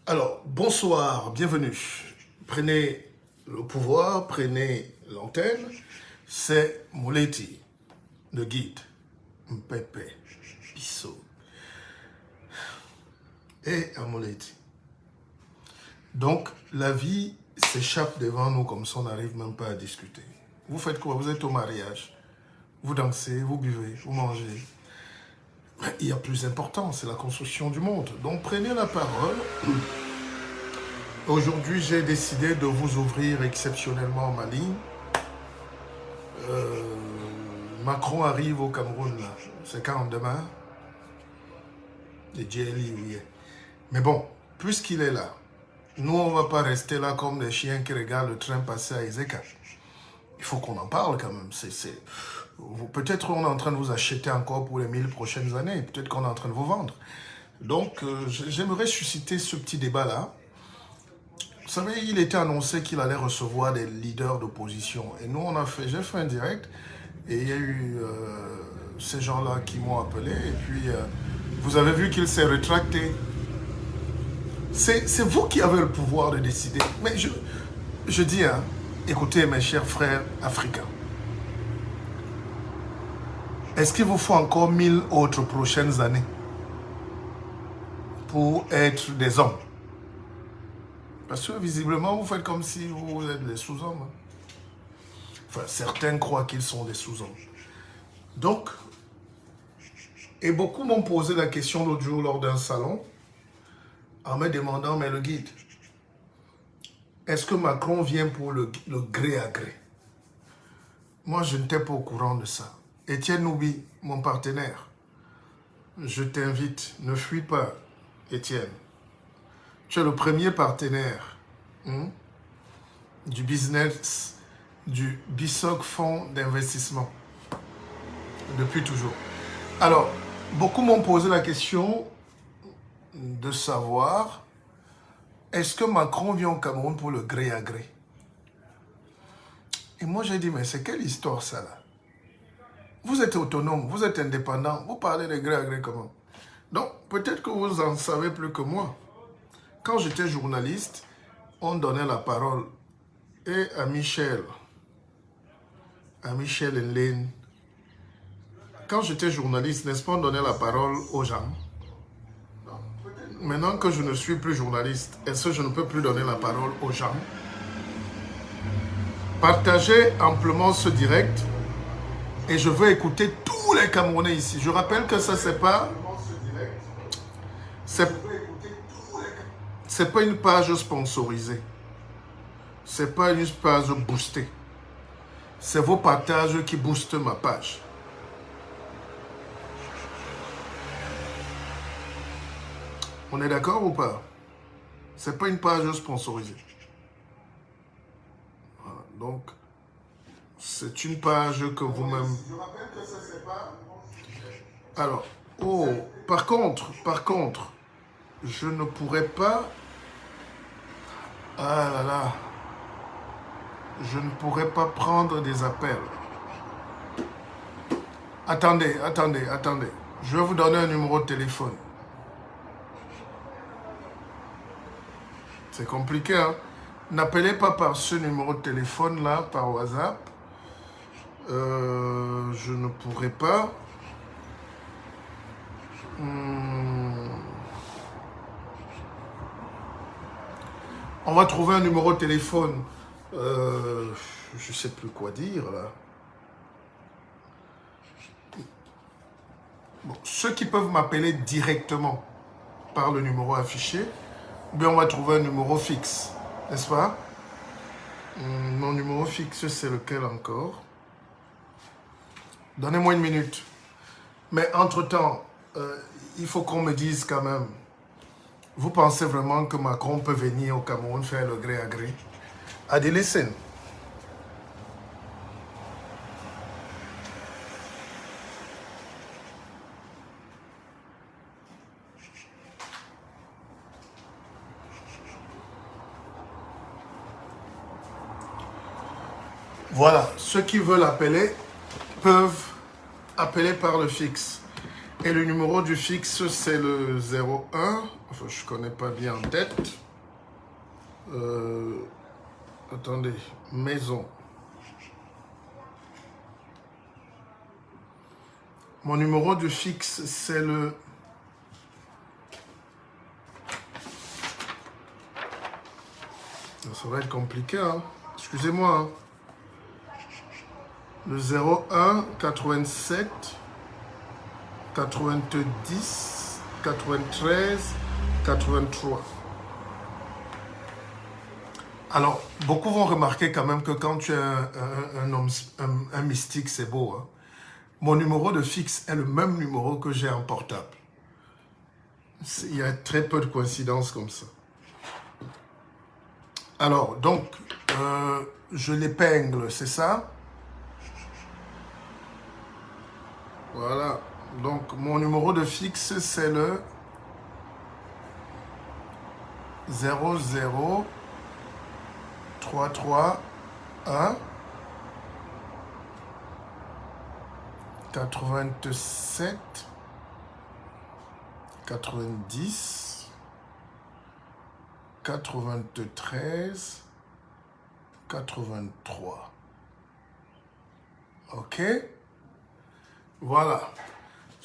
Alors, bonsoir, bienvenue. Prenez le pouvoir, prenez l'antenne. C'est Mouleti, le guide, Mpépé, Bissot et Mouleti. Donc, la vie s'échappe devant nous comme ça, on n'arrive même pas à discuter. Vous faites quoi? Vous êtes au mariage, vous dansez, vous buvez, vous mangez. Mais il y a plus important, c'est la construction du monde. Donc, prenez la parole. Aujourd'hui, j'ai décidé de vous ouvrir exceptionnellement ma ligne. Macron arrive au Cameroun, là. C'est quand demain? Et Djeli, oui. Mais bon, puisqu'il est là, nous, on ne va pas rester là comme des chiens qui regardent le train passer à Ezeka. Il faut qu'on en parle quand même. Peut-être on est en train de vous acheter encore pour les 1000 prochaines années. Peut-être qu'on est en train de vous vendre. Donc, j'aimerais susciter ce petit débat-là. Vous savez, il était annoncé qu'il allait recevoir des leaders d'opposition. Et nous, j'ai fait un direct. Et il y a eu ces gens-là qui m'ont appelé. Et puis, vous avez vu qu'il s'est rétracté. C'est vous qui avez le pouvoir de décider. Mais je dis, hein, écoutez mes chers frères africains. Est-ce qu'il vous faut encore 1000 autres prochaines années pour être des hommes? Parce que visiblement, vous faites comme si vous êtes des sous-hommes. Hein. Enfin, certains croient qu'ils sont des sous-hommes. Donc, et beaucoup m'ont posé la question l'autre jour lors d'un salon, en me demandant, mais le guide, est-ce que Macron vient pour le gré à gré? Moi, je n'étais pas au courant de ça. Étienne Noubi, mon partenaire, je t'invite, ne fuis pas, Étienne. Tu es le premier partenaire du business, du BISOC Fonds d'investissement, depuis toujours. Alors, beaucoup m'ont posé la question de savoir, est-ce que Macron vient au Cameroun pour le gré à gré? Et moi, j'ai dit, mais c'est quelle histoire ça là? Vous êtes autonome, vous êtes indépendant, vous parlez de gré à gré comment? Donc, peut-être que vous en savez plus que moi. Quand j'étais journaliste, on donnait la parole et à Michel Hélène. Quand j'étais journaliste, n'est-ce pas, on donnait la parole aux gens. Maintenant que je ne suis plus journaliste, est-ce que je ne peux plus donner la parole aux gens? Partagez amplement ce direct et je veux écouter tous les Camerounais ici. Je rappelle que ça, c'est pas une page sponsorisée. C'est pas une page boostée. C'est vos partages qui boostent ma page. On est d'accord ou pas? C'est pas une page sponsorisée. Voilà, donc, c'est une page que vous-même... Je rappelle que ça, c'est pas... Alors, par contre, je ne pourrais pas... Ah là là... Je ne pourrais pas prendre des appels. Attendez. Je vais vous donner un numéro de téléphone. C'est compliqué, hein? N'appelez pas par ce numéro de téléphone-là, par WhatsApp. Je ne pourrais pas. On va trouver un numéro de téléphone. Je ne sais plus quoi dire, là. Bon, ceux qui peuvent m'appeler directement par le numéro affiché, bien on va trouver un numéro fixe, n'est-ce pas? Mon numéro fixe, c'est lequel encore? Donnez-moi une minute. Mais entre-temps, il faut qu'on me dise quand même, vous pensez vraiment que Macron peut venir au Cameroun faire le gré à gré? Adélissène. Voilà, ceux qui veulent appeler peuvent appeler par le fixe. Et le numéro du fixe, c'est le 01. Enfin, je ne connais pas bien en tête. Attendez, maison. Mon numéro de fixe, c'est le... Ça va être compliqué, hein. Excusez-moi. Hein. Le 01 87 90 93 83. Alors, beaucoup vont remarquer quand même que quand tu es un mystique, c'est beau. Hein. Mon numéro de fixe est le même numéro que j'ai en portable. Il y a très peu de coïncidences comme ça. Alors, donc, je l'épingle, c'est ça? Voilà. Donc, mon numéro de fixe, c'est le 00 33 1 87 90 93 83. OK? Voilà.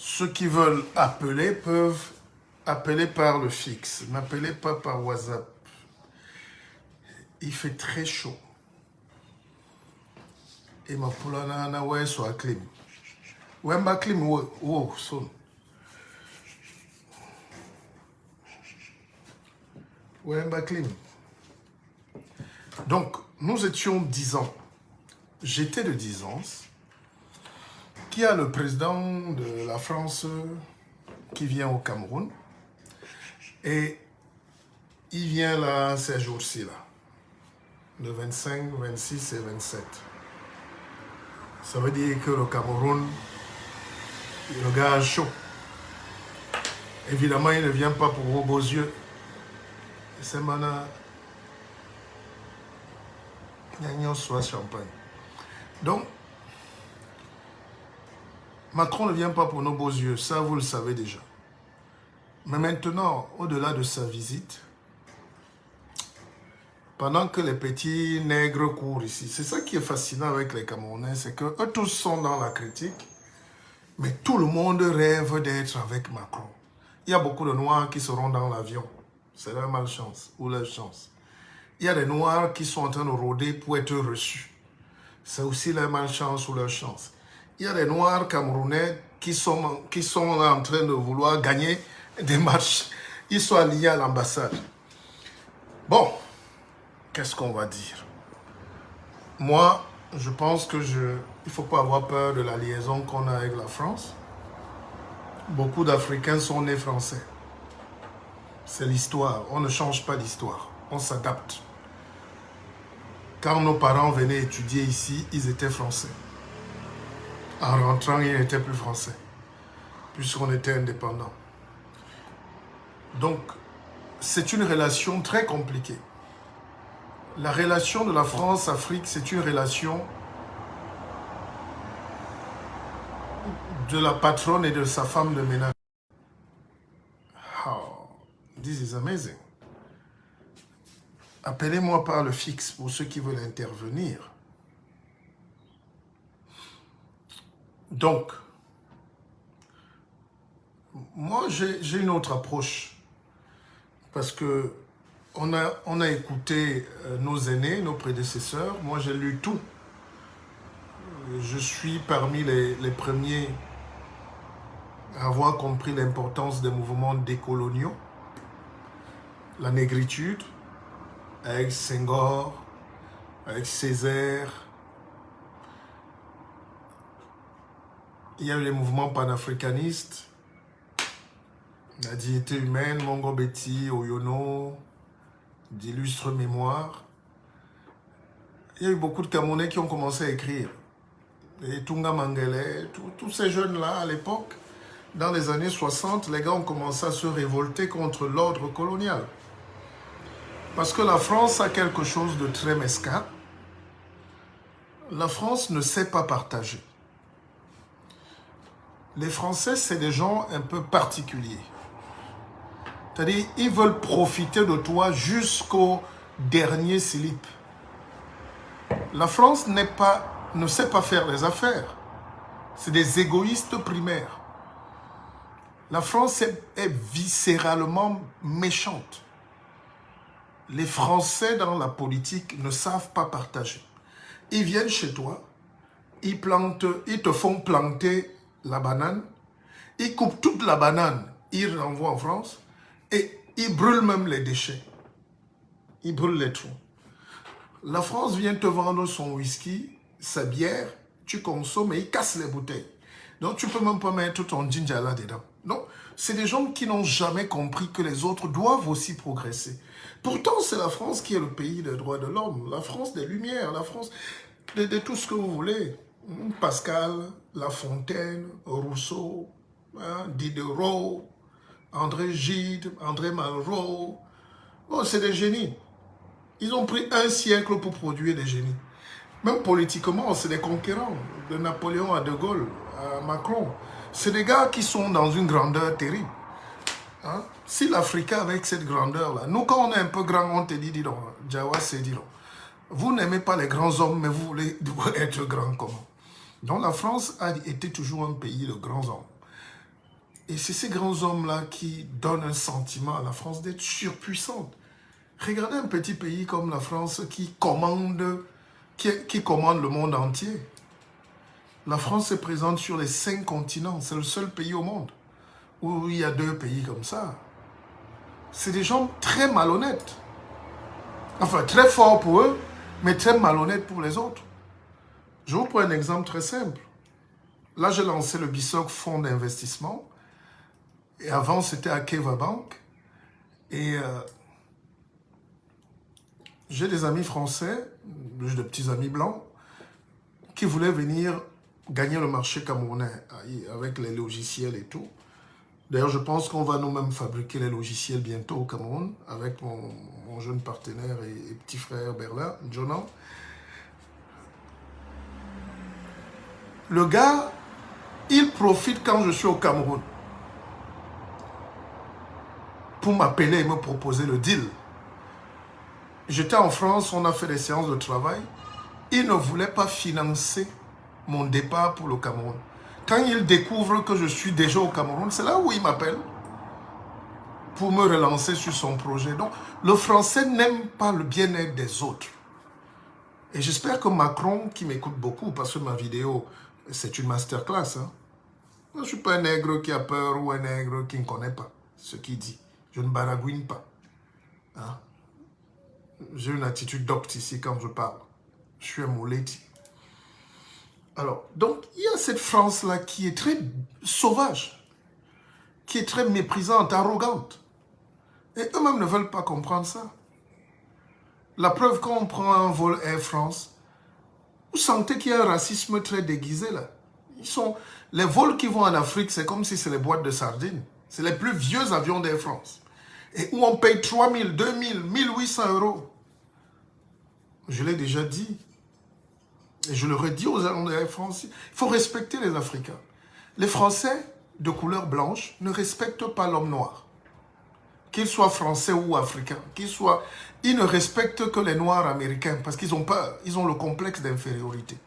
Ceux qui veulent appeler peuvent appeler par le fixe. N'appelez pas par WhatsApp. Il fait très chaud. Et ma poulana na ouais soit clim. Ouais ma clim wow son. Ouais ma clim. Donc nous étions 10 ans. J'étais de 10 ans. Qui a le président de la France qui vient au Cameroun. Et il vient là ces jours-ci là. Le 25, 26 et 27. Ça veut dire que le Cameroun, le gars est chaud. Évidemment, il ne vient pas pour vos beaux yeux. C'est maintenant, il y a soit champagne. Donc, Macron ne vient pas pour nos beaux yeux, ça vous le savez déjà. Mais maintenant, au-delà de sa visite, pendant que les petits nègres courent ici, c'est ça qui est fascinant avec les Camerounais, c'est qu'eux tous sont dans la critique, mais tout le monde rêve d'être avec Macron. Il y a beaucoup de Noirs qui seront dans l'avion, c'est leur malchance ou leur chance. Il y a des Noirs qui sont en train de rôder pour être reçus, c'est aussi leur malchance ou leur chance. Il y a des Noirs camerounais qui sont là en train de vouloir gagner des matchs. Ils sont alliés à l'ambassade. Bon, qu'est-ce qu'on va dire? Moi, je pense que il ne faut pas avoir peur de la liaison qu'on a avec la France. Beaucoup d'Africains sont nés français. C'est l'histoire. On ne change pas l'histoire. On s'adapte. Quand nos parents venaient étudier ici, ils étaient français. En rentrant, ils n'étaient plus français, puisqu'on était indépendants. Donc, c'est une relation très compliquée. La relation de la France-Afrique, c'est une relation de la patronne et de sa femme de ménage. Oh, this is amazing. Appelez-moi par le fixe pour ceux qui veulent intervenir. Donc, moi, j'ai une autre approche. Parce que on a écouté nos aînés, nos prédécesseurs. Moi, j'ai lu tout. Je suis parmi les premiers à avoir compris l'importance des mouvements décoloniaux. La négritude, avec Senghor, avec Césaire. Il y a eu les mouvements panafricanistes, la dignité humaine, Mongo Betty, Oyono, d'illustres mémoires. Il y a eu beaucoup de Camerounais qui ont commencé à écrire. Et Tunga Mangele, tous ces jeunes-là, à l'époque, dans les années 60, les gars ont commencé à se révolter contre l'ordre colonial. Parce que la France a quelque chose de très mesquin. La France ne sait pas partager. Les Français, c'est des gens un peu particuliers. C'est-à-dire, ils veulent profiter de toi jusqu'au dernier slip. La France ne sait pas faire les affaires. C'est des égoïstes primaires. La France est viscéralement méchante. Les Français dans la politique ne savent pas partager. Ils viennent chez toi, ils te font planter la banane, ils coupent toute la banane, ils renvoient en France et ils brûlent même les déchets. Ils brûlent les trous. La France vient te vendre son whisky, sa bière, tu consommes et ils cassent les bouteilles. Donc tu ne peux même pas mettre ton ginger là-dedans. Non, c'est des gens qui n'ont jamais compris que les autres doivent aussi progresser. Pourtant, c'est la France qui est le pays des droits de l'homme, la France des Lumières, la France de tout ce que vous voulez. Pascal, La Fontaine, Rousseau, Diderot, André Gide, André Malraux. Bon, c'est des génies. Ils ont pris un siècle pour produire des génies. Même politiquement, c'est des conquérants. De Napoléon à De Gaulle, à Macron. C'est des gars qui sont dans une grandeur terrible. Hein? Si l'Africain avec cette grandeur-là, nous quand on est un peu grand, on te dit, dis donc, Jawa c'est dis donc, vous n'aimez pas les grands hommes, mais vous voulez être grand comment? Donc la France a été toujours un pays de grands hommes. Et c'est ces grands hommes-là qui donnent un sentiment à la France d'être surpuissante. Regardez un petit pays comme la France qui commande le monde entier. La France est présente sur les 5 continents. C'est le seul pays au monde où il y a 2 pays comme ça. C'est des gens très malhonnêtes. Enfin, très forts pour eux, mais très malhonnêtes pour les autres. Je vous prends un exemple très simple. Là, j'ai lancé le BISOC Fonds d'investissement. Et avant, c'était à Keva Bank. Et j'ai des amis français, j'ai des petits amis blancs, qui voulaient venir gagner le marché camerounais avec les logiciels et tout. D'ailleurs, je pense qu'on va nous-mêmes fabriquer les logiciels bientôt au Cameroun avec mon jeune partenaire et petit frère Berlin, Jonan. Le gars, il profite quand je suis au Cameroun pour m'appeler et me proposer le deal. J'étais en France, on a fait des séances de travail. Il ne voulait pas financer mon départ pour le Cameroun. Quand il découvre que je suis déjà au Cameroun, c'est là où il m'appelle pour me relancer sur son projet. Donc, le Français n'aime pas le bien-être des autres. Et j'espère que Macron, qui m'écoute beaucoup, parce que ma vidéo, c'est une masterclass. Hein. Je ne suis pas un nègre qui a peur ou un nègre qui ne connaît pas ce qu'il dit. Je ne baragouine pas. Hein. J'ai une attitude docte ici quand je parle. Je suis un mouleti. Alors, donc, il y a cette France-là qui est très sauvage, qui est très méprisante, arrogante. Et eux-mêmes ne veulent pas comprendre ça. La preuve, quand on prend un vol Air France, vous sentez qu'il y a un racisme très déguisé là. Les vols qui vont en Afrique, c'est comme si c'est les boîtes de sardines. C'est les plus vieux avions d'Air France. Et où on paye 3 000, 2 000, 1 800 €. Je l'ai déjà dit. Et je le redis aux agents d'Air France. Il faut respecter les Africains. Les Français de couleur blanche ne respectent pas l'homme noir. Qu'ils soient français ou africains. Ils ne respectent que les noirs américains parce qu'ils ont peur. Ils ont le complexe d'infériorité.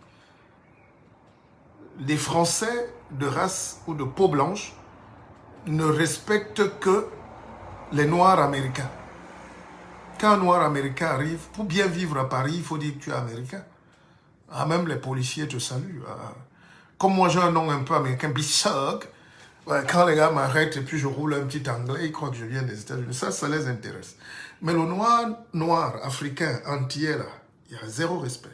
Les Français de race ou de peau blanche ne respectent que les noirs américains. Quand un noir américain arrive, pour bien vivre à Paris, il faut dire que tu es américain. Ah, même les policiers te saluent. Ah. Comme moi, j'ai un nom un peu américain, Bissog. Ouais, quand les gars m'arrêtent et puis je roule un petit anglais, ils croient que je viens des États-Unis. Ça les intéresse. Mais le noir, africain, entier, là, il y a zéro respect.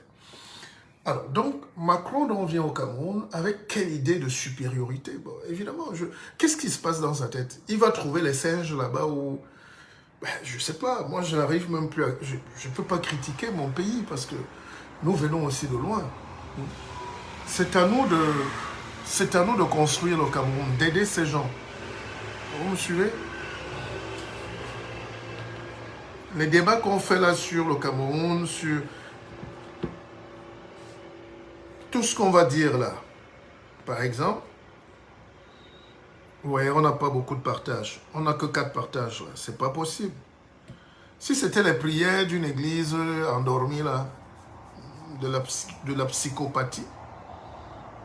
Alors, donc, Macron donc, vient au Cameroun avec quelle idée de supériorité? Bon, évidemment, qu'est-ce qui se passe dans sa tête? Il va trouver les singes là-bas où... Ben, je ne sais pas, moi je n'arrive même plus à... Je ne peux pas critiquer mon pays parce que nous venons aussi de loin. C'est à nous de construire le Cameroun, d'aider ces gens. Vous me suivez? Les débats qu'on fait là sur le Cameroun, sur tout ce qu'on va dire là, par exemple, Oui, on n'a pas beaucoup de partages. On n'a que 4 partages. C'est pas possible. Si c'était les prières d'une église endormie, là, de la psychopathie,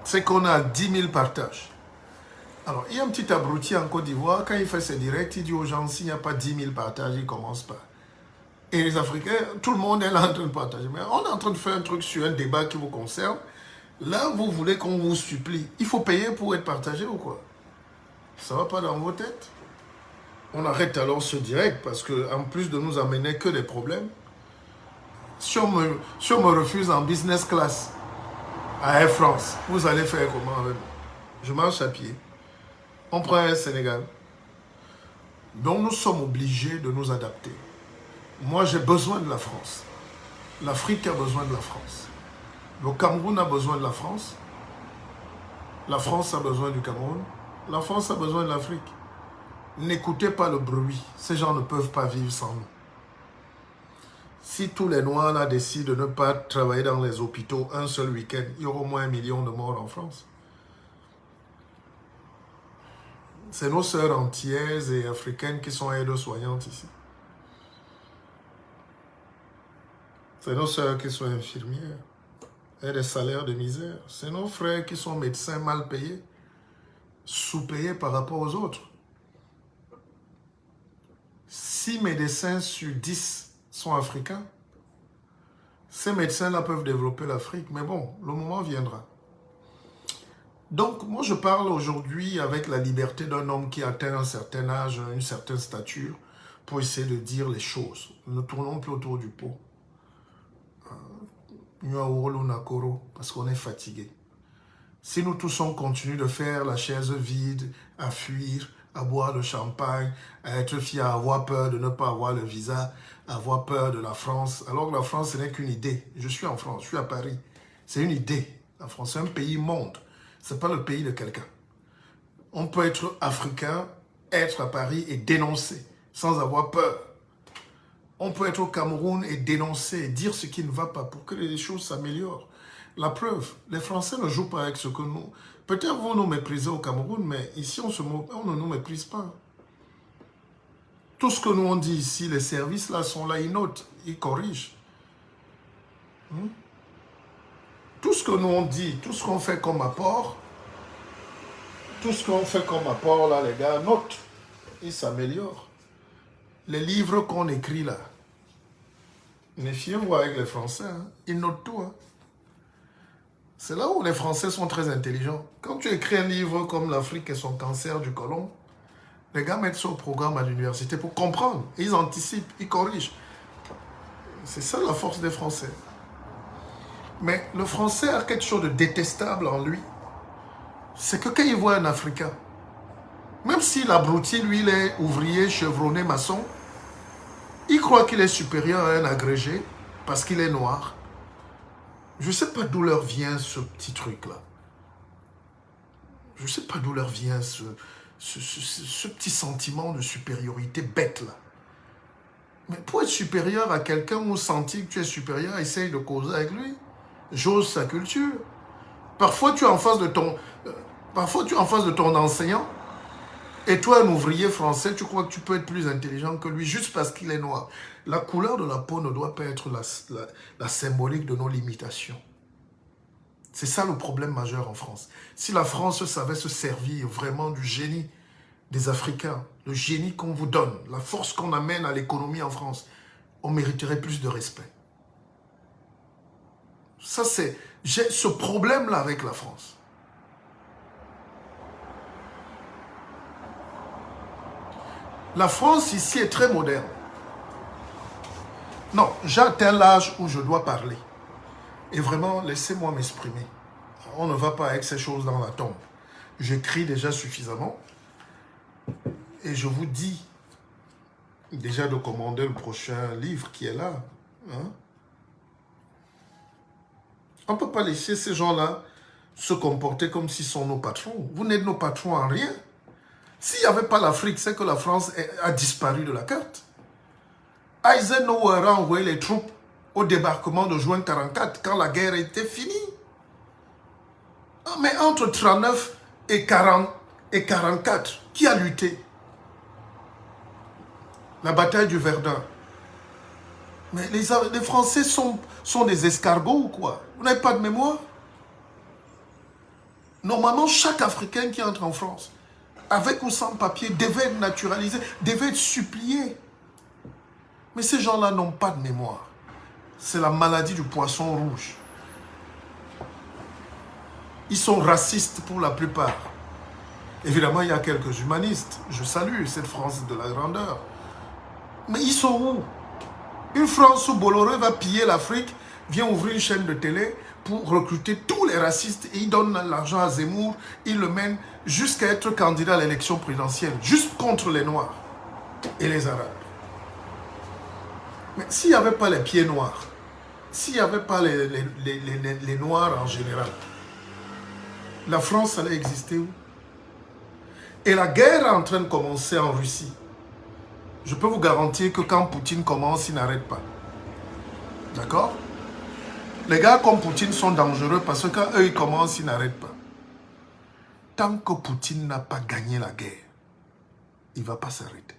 c'est qu'on a 10 000 partages. Alors, il y a un petit abruti en Côte d'Ivoire, quand il fait ses directs, il dit aux gens, s'il n'y a pas 10 000 partages, il ne commence pas. Et les Africains, tout le monde est là en train de partager. Mais on est en train de faire un truc sur un débat qui vous concerne. Là, vous voulez qu'on vous supplie. Il faut payer pour être partagé ou quoi? Ça ne va pas dans vos têtes? On arrête alors ce direct parce qu'en plus de nous amener que des problèmes, si on me refuse en business class à Air France, vous allez faire comment avec moi? Je marche à pied. On prend un Sénégal. Donc nous sommes obligés de nous adapter. Moi, j'ai besoin de la France. L'Afrique a besoin de la France. Le Cameroun a besoin de la France. La France a besoin du Cameroun. La France a besoin de l'Afrique. N'écoutez pas le bruit. Ces gens ne peuvent pas vivre sans nous. Si tous les Noirs là décident de ne pas travailler dans les hôpitaux un seul week-end, il y aura au moins 1 million de morts en France. C'est nos sœurs antillaises et africaines qui sont aides-soignantes ici. C'est nos sœurs qui sont infirmières et des salaires de misère. C'est nos frères qui sont médecins mal payés, sous-payés par rapport aux autres. 6 médecins sur 10 sont africains. Ces médecins-là peuvent développer l'Afrique, mais bon, le moment viendra. Donc, moi, je parle aujourd'hui avec la liberté d'un homme qui atteint un certain âge, une certaine stature, pour essayer de dire les choses. Ne tournons plus autour du pot. Parce qu'on est fatigué. Si nous tous on continue de faire la chaise vide, à fuir, à boire le champagne, à être fier, à avoir peur de ne pas avoir le visa, à avoir peur de la France, alors que la France, ce n'est qu'une idée. Je suis en France, je suis à Paris. C'est une idée. La France, c'est un pays monde. Ce n'est pas le pays de quelqu'un. On peut être africain, être à Paris et dénoncer sans avoir peur. On peut être au Cameroun et dénoncer, dire ce qui ne va pas pour que les choses s'améliorent. La preuve, les Français ne jouent pas avec ce que nous... Peut-être vous nous méprisez au Cameroun, mais ici, on ne nous méprise pas. Tout ce que nous on dit ici, les services là sont là, ils notent, ils corrigent. Tout ce que nous on dit, tout ce qu'on fait comme apport, là, les gars, notent, ils s'améliorent. Les livres qu'on écrit là, méfiez-vous avec les Français, hein, ils notent tout. Hein. C'est là où les Français sont très intelligents. Quand tu écris un livre comme l'Afrique et son cancer du côlon, les gars mettent ça au programme à l'université pour comprendre. Ils anticipent, ils corrigent. C'est ça la force des Français. Mais le Français a quelque chose de détestable en lui. C'est que quand il voit un Africain, même si l'abruti, lui, il est ouvrier, chevronné, maçon, il croit qu'il est supérieur à un agrégé parce qu'il est noir. Je ne sais pas d'où leur vient ce petit truc-là. Je ne sais pas d'où leur vient ce petit sentiment de supériorité bête-là. Mais pour être supérieur à quelqu'un ou sentir que tu es supérieur, essaye de causer avec lui. J'ose sa culture. Parfois, tu es en face de ton enseignant et toi, un ouvrier français, tu crois que tu peux être plus intelligent que lui juste parce qu'il est noir. La couleur de la peau ne doit pas être la symbolique de nos limitations. C'est ça le problème majeur en France. Si la France savait se servir vraiment du génie des Africains, le génie qu'on vous donne, la force qu'on amène à l'économie en France, on mériterait plus de respect. Ça, j'ai ce problème-là avec la France. La France ici est très moderne. Non, j'ai atteint l'âge où je dois parler. Et vraiment, laissez-moi m'exprimer. On ne va pas avec ces choses dans la tombe. J'écris déjà suffisamment. Et je vous dis déjà de commander le prochain livre qui est là. Hein? On ne peut pas laisser ces gens-là se comporter comme s'ils sont nos patrons. Vous n'êtes nos patrons en rien. S'il n'y avait pas l'Afrique, c'est que la France a disparu de la carte. Eisenhower a envoyé les troupes au débarquement de juin 1944 quand la guerre était finie. Mais entre 1939 et 1944, Qui a lutté? La bataille du Verdun. Mais les Français sont des escargots ou quoi? Vous n'avez pas de mémoire? Normalement, chaque Africain qui entre en France, avec ou sans papier, devait être naturalisé, devait être supplié. Mais ces gens-là n'ont pas de mémoire. C'est la maladie du poisson rouge. Ils sont racistes pour la plupart. Évidemment, il y a quelques humanistes. Je salue cette France de la grandeur. Mais ils sont où? Une France où Bolloré va piller l'Afrique, vient ouvrir une chaîne de télé pour recruter tous les racistes et il donne l'argent à Zemmour, il le mène jusqu'à être candidat à l'élection présidentielle, juste contre les Noirs et les Arabes. Mais s'il n'y avait pas les pieds noirs, s'il n'y avait pas les Noirs en général, la France allait exister où? Et la guerre est en train de commencer en Russie. Je peux vous garantir que quand Poutine commence, il n'arrête pas. D'accord? Les gars comme Poutine sont dangereux parce que quand eux, ils commencent, ils n'arrêtent pas. Tant que Poutine n'a pas gagné la guerre, il ne va pas s'arrêter.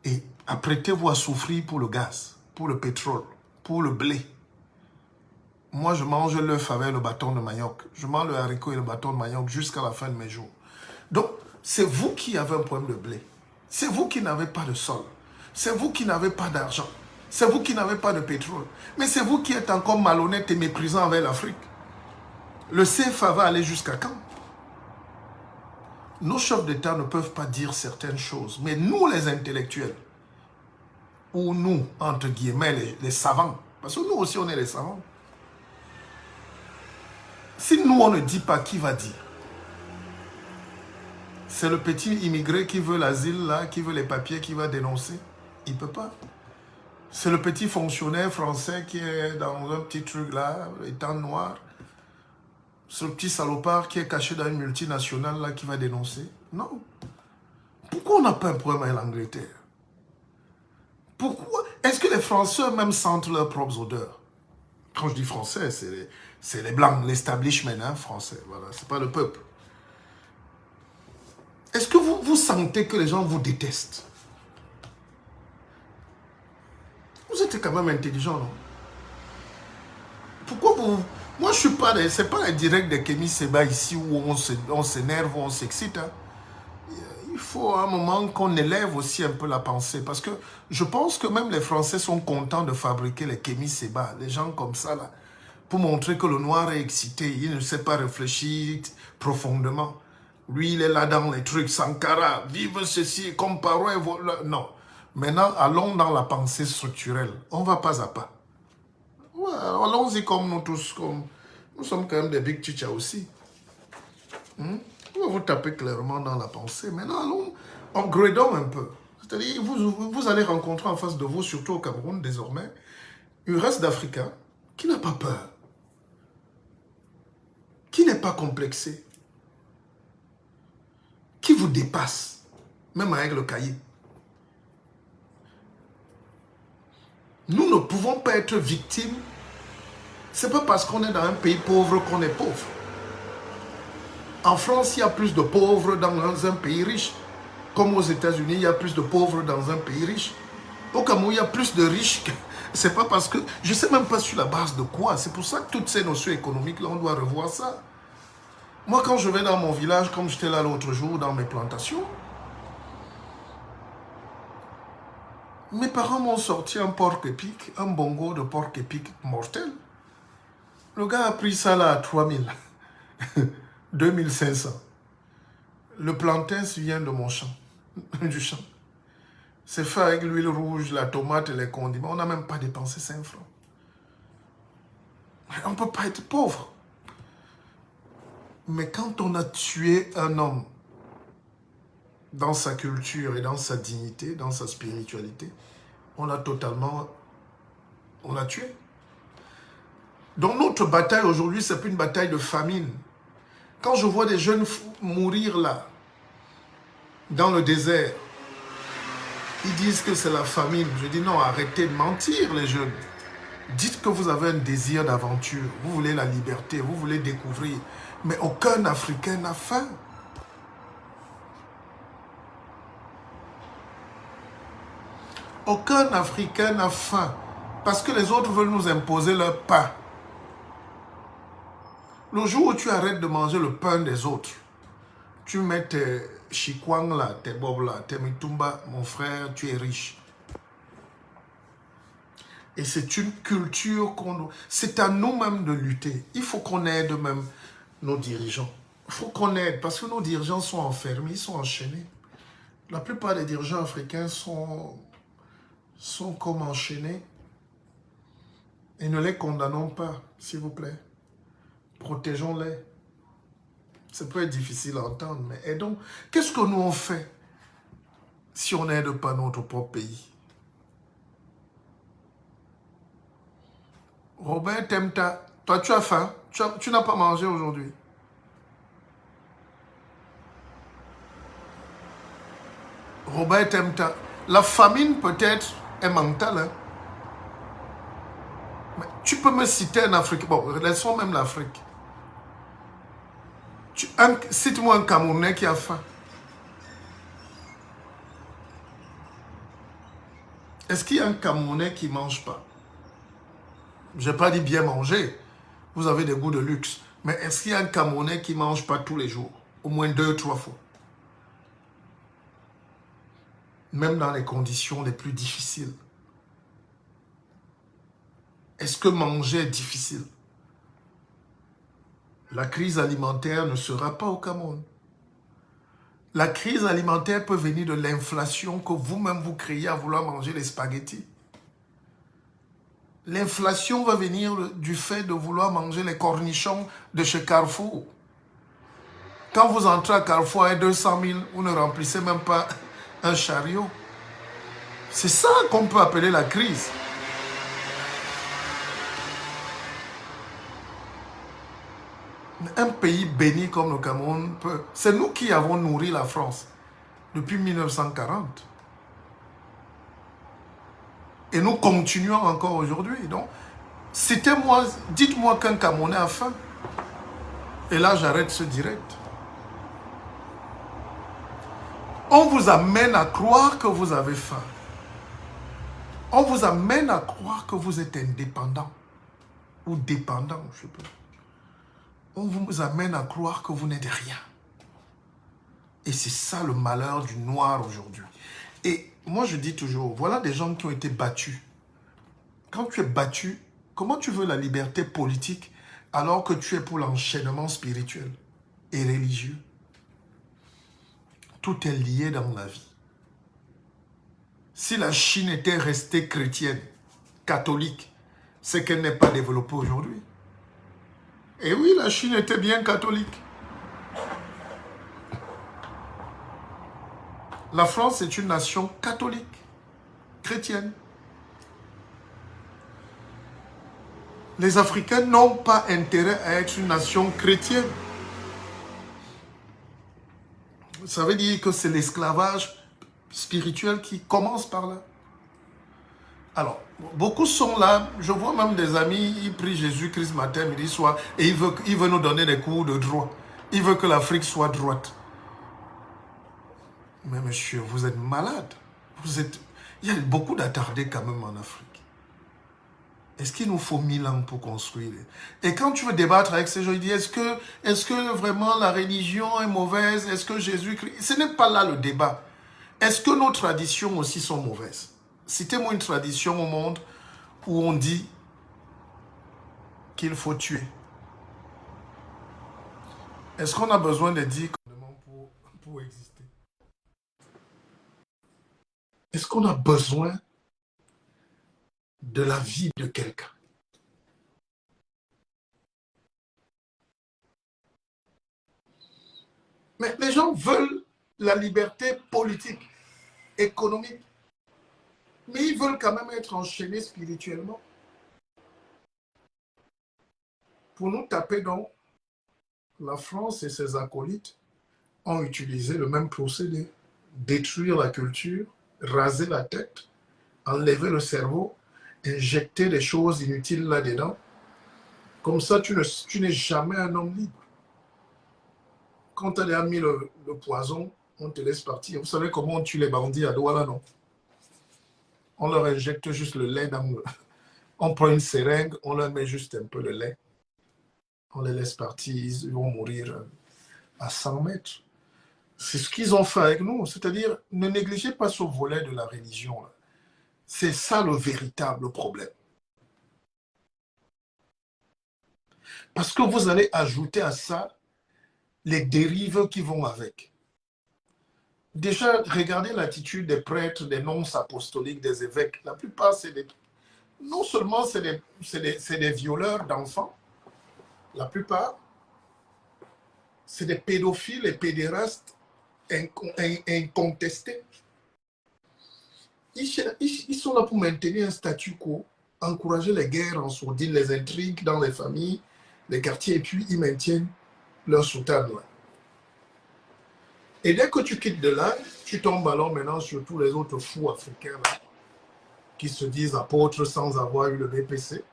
Et apprêtez-vous à souffrir pour le gaz, pour le pétrole, pour le blé. Moi, je mange l'œuf avec le bâton de manioc. Je mange le haricot et le bâton de manioc jusqu'à la fin de mes jours. Donc, c'est vous qui avez un problème de blé. C'est vous qui n'avez pas de sol. C'est vous qui n'avez pas d'argent. C'est vous qui n'avez pas de pétrole. Mais c'est vous qui êtes encore malhonnête et méprisant avec l'Afrique. Le CFA va aller jusqu'à quand? Nos chefs d'État ne peuvent pas dire certaines choses. Mais nous, les intellectuels, ou nous, entre guillemets, les savants, parce que nous aussi, on est les savants. Si nous, on ne dit pas, qui va dire? C'est le petit immigré qui veut l'asile, là, qui veut les papiers, qui va dénoncer. Il ne peut pas. C'est le petit fonctionnaire français qui est dans un petit truc là, étant noir. Ce petit salopard qui est caché dans une multinationale là qui va dénoncer. Non. Pourquoi on n'a pas un problème avec l'Angleterre? Pourquoi? Est-ce que les Français eux-mêmes sentent leurs propres odeurs? Quand je dis français, c'est les blancs, l'establishment hein, français. Voilà, c'est pas le peuple. Est-ce que vous sentez que les gens vous détestent? Vous êtes quand même intelligent, non? Pourquoi vous... Moi, je suis pas... C'est pas la directe de Kémy Séba ici où on s'énerve, où on s'excite. Hein. Il faut à un moment qu'on élève aussi un peu la pensée. Parce que je pense que même les Français sont contents de fabriquer les Kémy Séba, les gens comme ça, là, pour montrer que le noir est excité. Il ne sait pas réfléchir profondément. Lui, il est là dans les trucs Sankara, vive ceci, comme parole, voilà. Non. Maintenant, allons dans la pensée structurelle. On va pas à pas. Ouais, allons-y comme nous tous. Nous sommes quand même des big chicha aussi. On va vous taper clairement dans la pensée. Maintenant, allons, upgradons un peu. C'est-à-dire, vous allez rencontrer en face de vous, surtout au Cameroun désormais, une race d'Africains qui n'a pas peur. Qui n'est pas complexé. Qui vous dépasse, même avec le cahier. Nous ne pouvons pas être victimes. Ce n'est pas parce qu'on est dans un pays pauvre qu'on est pauvre. En France, il y a plus de pauvres dans un pays riche. Comme aux États-Unis, il y a plus de pauvres dans un pays riche. Au Cameroun, il y a plus de riches. Ce n'est pas parce que... Je ne sais même pas sur la base de quoi. C'est pour ça que toutes ces notions économiques-là, on doit revoir ça. Moi, quand je vais dans mon village, comme j'étais là l'autre jour dans mes plantations, mes parents m'ont sorti un porc épic, un bongo de porc épic mortel. Le gars a pris ça là à 3000, 2500. Le plantain vient de mon champ, du champ. C'est fait avec l'huile rouge, la tomate et les condiments. On n'a même pas dépensé 5 francs. On ne peut pas être pauvre. Mais quand on a tué un homme dans sa culture et dans sa dignité, dans sa spiritualité, on a tué. Donc notre bataille aujourd'hui, c'est plus une bataille de famine. Quand je vois des jeunes mourir là, dans le désert, ils disent que c'est la famine. Je dis non, arrêtez de mentir les jeunes. Dites que vous avez un désir d'aventure, vous voulez la liberté, vous voulez découvrir. Mais aucun Africain n'a faim. Aucun Africain n'a faim parce que les autres veulent nous imposer leur pain. Le jour où tu arrêtes de manger le pain des autres, tu mets tes chikwang là, tes bob là, tes mitumba, mon frère, tu es riche. Et c'est une culture qu'on... C'est à nous-mêmes de lutter. Il faut qu'on aide même nos dirigeants. Il faut qu'on aide parce que nos dirigeants sont enfermés, ils sont enchaînés. La plupart des dirigeants africains sont comme enchaînés. Et ne les condamnons pas, s'il vous plaît. Protégeons-les. Ça peut être difficile à entendre, mais aidons. Qu'est-ce que nous on fait si on n'aide pas notre propre pays? Robert Temta, toi tu as faim? Tu n'as pas mangé aujourd'hui? Robert Temta, la famine peut-être est mentale. Hein? Mais tu peux me citer un Africain, bon, laissons même l'Afrique. Cite-moi un Camerounais qui a faim. Est-ce qu'il y a un Camerounais qui ne mange pas? Je n'ai pas dit bien manger. Vous avez des goûts de luxe. Mais est-ce qu'il y a un Camerounais qui ne mange pas tous les jours? Au moins 2 ou 3 fois. Même dans les conditions les plus difficiles. Est-ce que manger est difficile? La crise alimentaire ne sera pas au Cameroun. La crise alimentaire peut venir de l'inflation que vous-même vous créez à vouloir manger les spaghettis. L'inflation va venir du fait de vouloir manger les cornichons de chez Carrefour. Quand vous entrez à Carrefour à 200 000, vous ne remplissez même pas un chariot. C'est ça qu'on peut appeler la crise. Un pays béni comme le Cameroun peut... C'est nous qui avons nourri la France depuis 1940. Et nous continuons encore aujourd'hui. Donc, dites-moi qu'un Camerounais a faim. Et là, j'arrête ce direct. On vous amène à croire que vous avez faim. On vous amène à croire que vous êtes indépendant. Ou dépendant, je sais pas. On vous amène à croire que vous n'êtes rien. Et c'est ça le malheur du noir aujourd'hui. Et moi je dis toujours, voilà des gens qui ont été battus. Quand tu es battu, comment tu veux la liberté politique alors que tu es pour l'enchaînement spirituel et religieux? Tout est lié dans la vie. Si la Chine était restée chrétienne, catholique, c'est qu'elle n'est pas développée aujourd'hui. Et oui, la Chine était bien catholique. La France est une nation catholique, chrétienne. Les Africains n'ont pas intérêt à être une nation chrétienne. Ça veut dire que c'est l'esclavage spirituel qui commence par là. Alors, beaucoup sont là, je vois même des amis, ils prient Jésus-Christ matin, midi, soir, et ils veulent nous donner des cours de droit. Ils veulent que l'Afrique soit droite. Mais monsieur, vous êtes malade. Il y a beaucoup d'attardés quand même en Afrique. Est-ce qu'il nous faut 1000 ans pour construire? Et quand tu veux débattre avec ces gens, ils disent, est-ce que vraiment la religion est mauvaise? Est-ce que Jésus-Christ... Ce n'est pas là le débat. Est-ce que nos traditions aussi sont mauvaises? Citez-moi une tradition au monde où on dit qu'il faut tuer. Est-ce qu'on a besoin de 10 commandements pour exister? Est-ce qu'on a besoin de la vie de quelqu'un? Mais les gens veulent la liberté politique, économique, mais ils veulent quand même être enchaînés spirituellement. Pour nous taper donc, la France et ses acolytes ont utilisé le même procédé. Détruire la culture, raser la tête, enlever le cerveau, injecter des choses inutiles là-dedans. Comme ça, tu n'es jamais un homme libre. Quand tu as mis le poison, on te laisse partir. Vous savez comment on tue les bandits à Douala, non? On leur injecte juste le lait dans le... On prend une seringue, on leur met juste un peu de lait. On les laisse partir, ils vont mourir à 100 mètres. C'est ce qu'ils ont fait avec nous. C'est-à-dire, ne négligez pas ce volet de la religion. C'est ça le véritable problème. Parce que vous allez ajouter à ça les dérives qui vont avec. Déjà, regardez l'attitude des prêtres, des nonces apostoliques, des évêques. La plupart, c'est des... Non seulement c'est des violeurs d'enfants, la plupart, c'est des pédophiles et pédérastes incontestés. Ils sont là pour maintenir un statu quo, encourager les guerres en sourdine, les intrigues dans les familles, les quartiers, et puis ils maintiennent leur soutane là. Et dès que tu quittes de là, tu tombes alors maintenant sur tous les autres fous africains là, qui se disent apôtres sans avoir eu le BPC.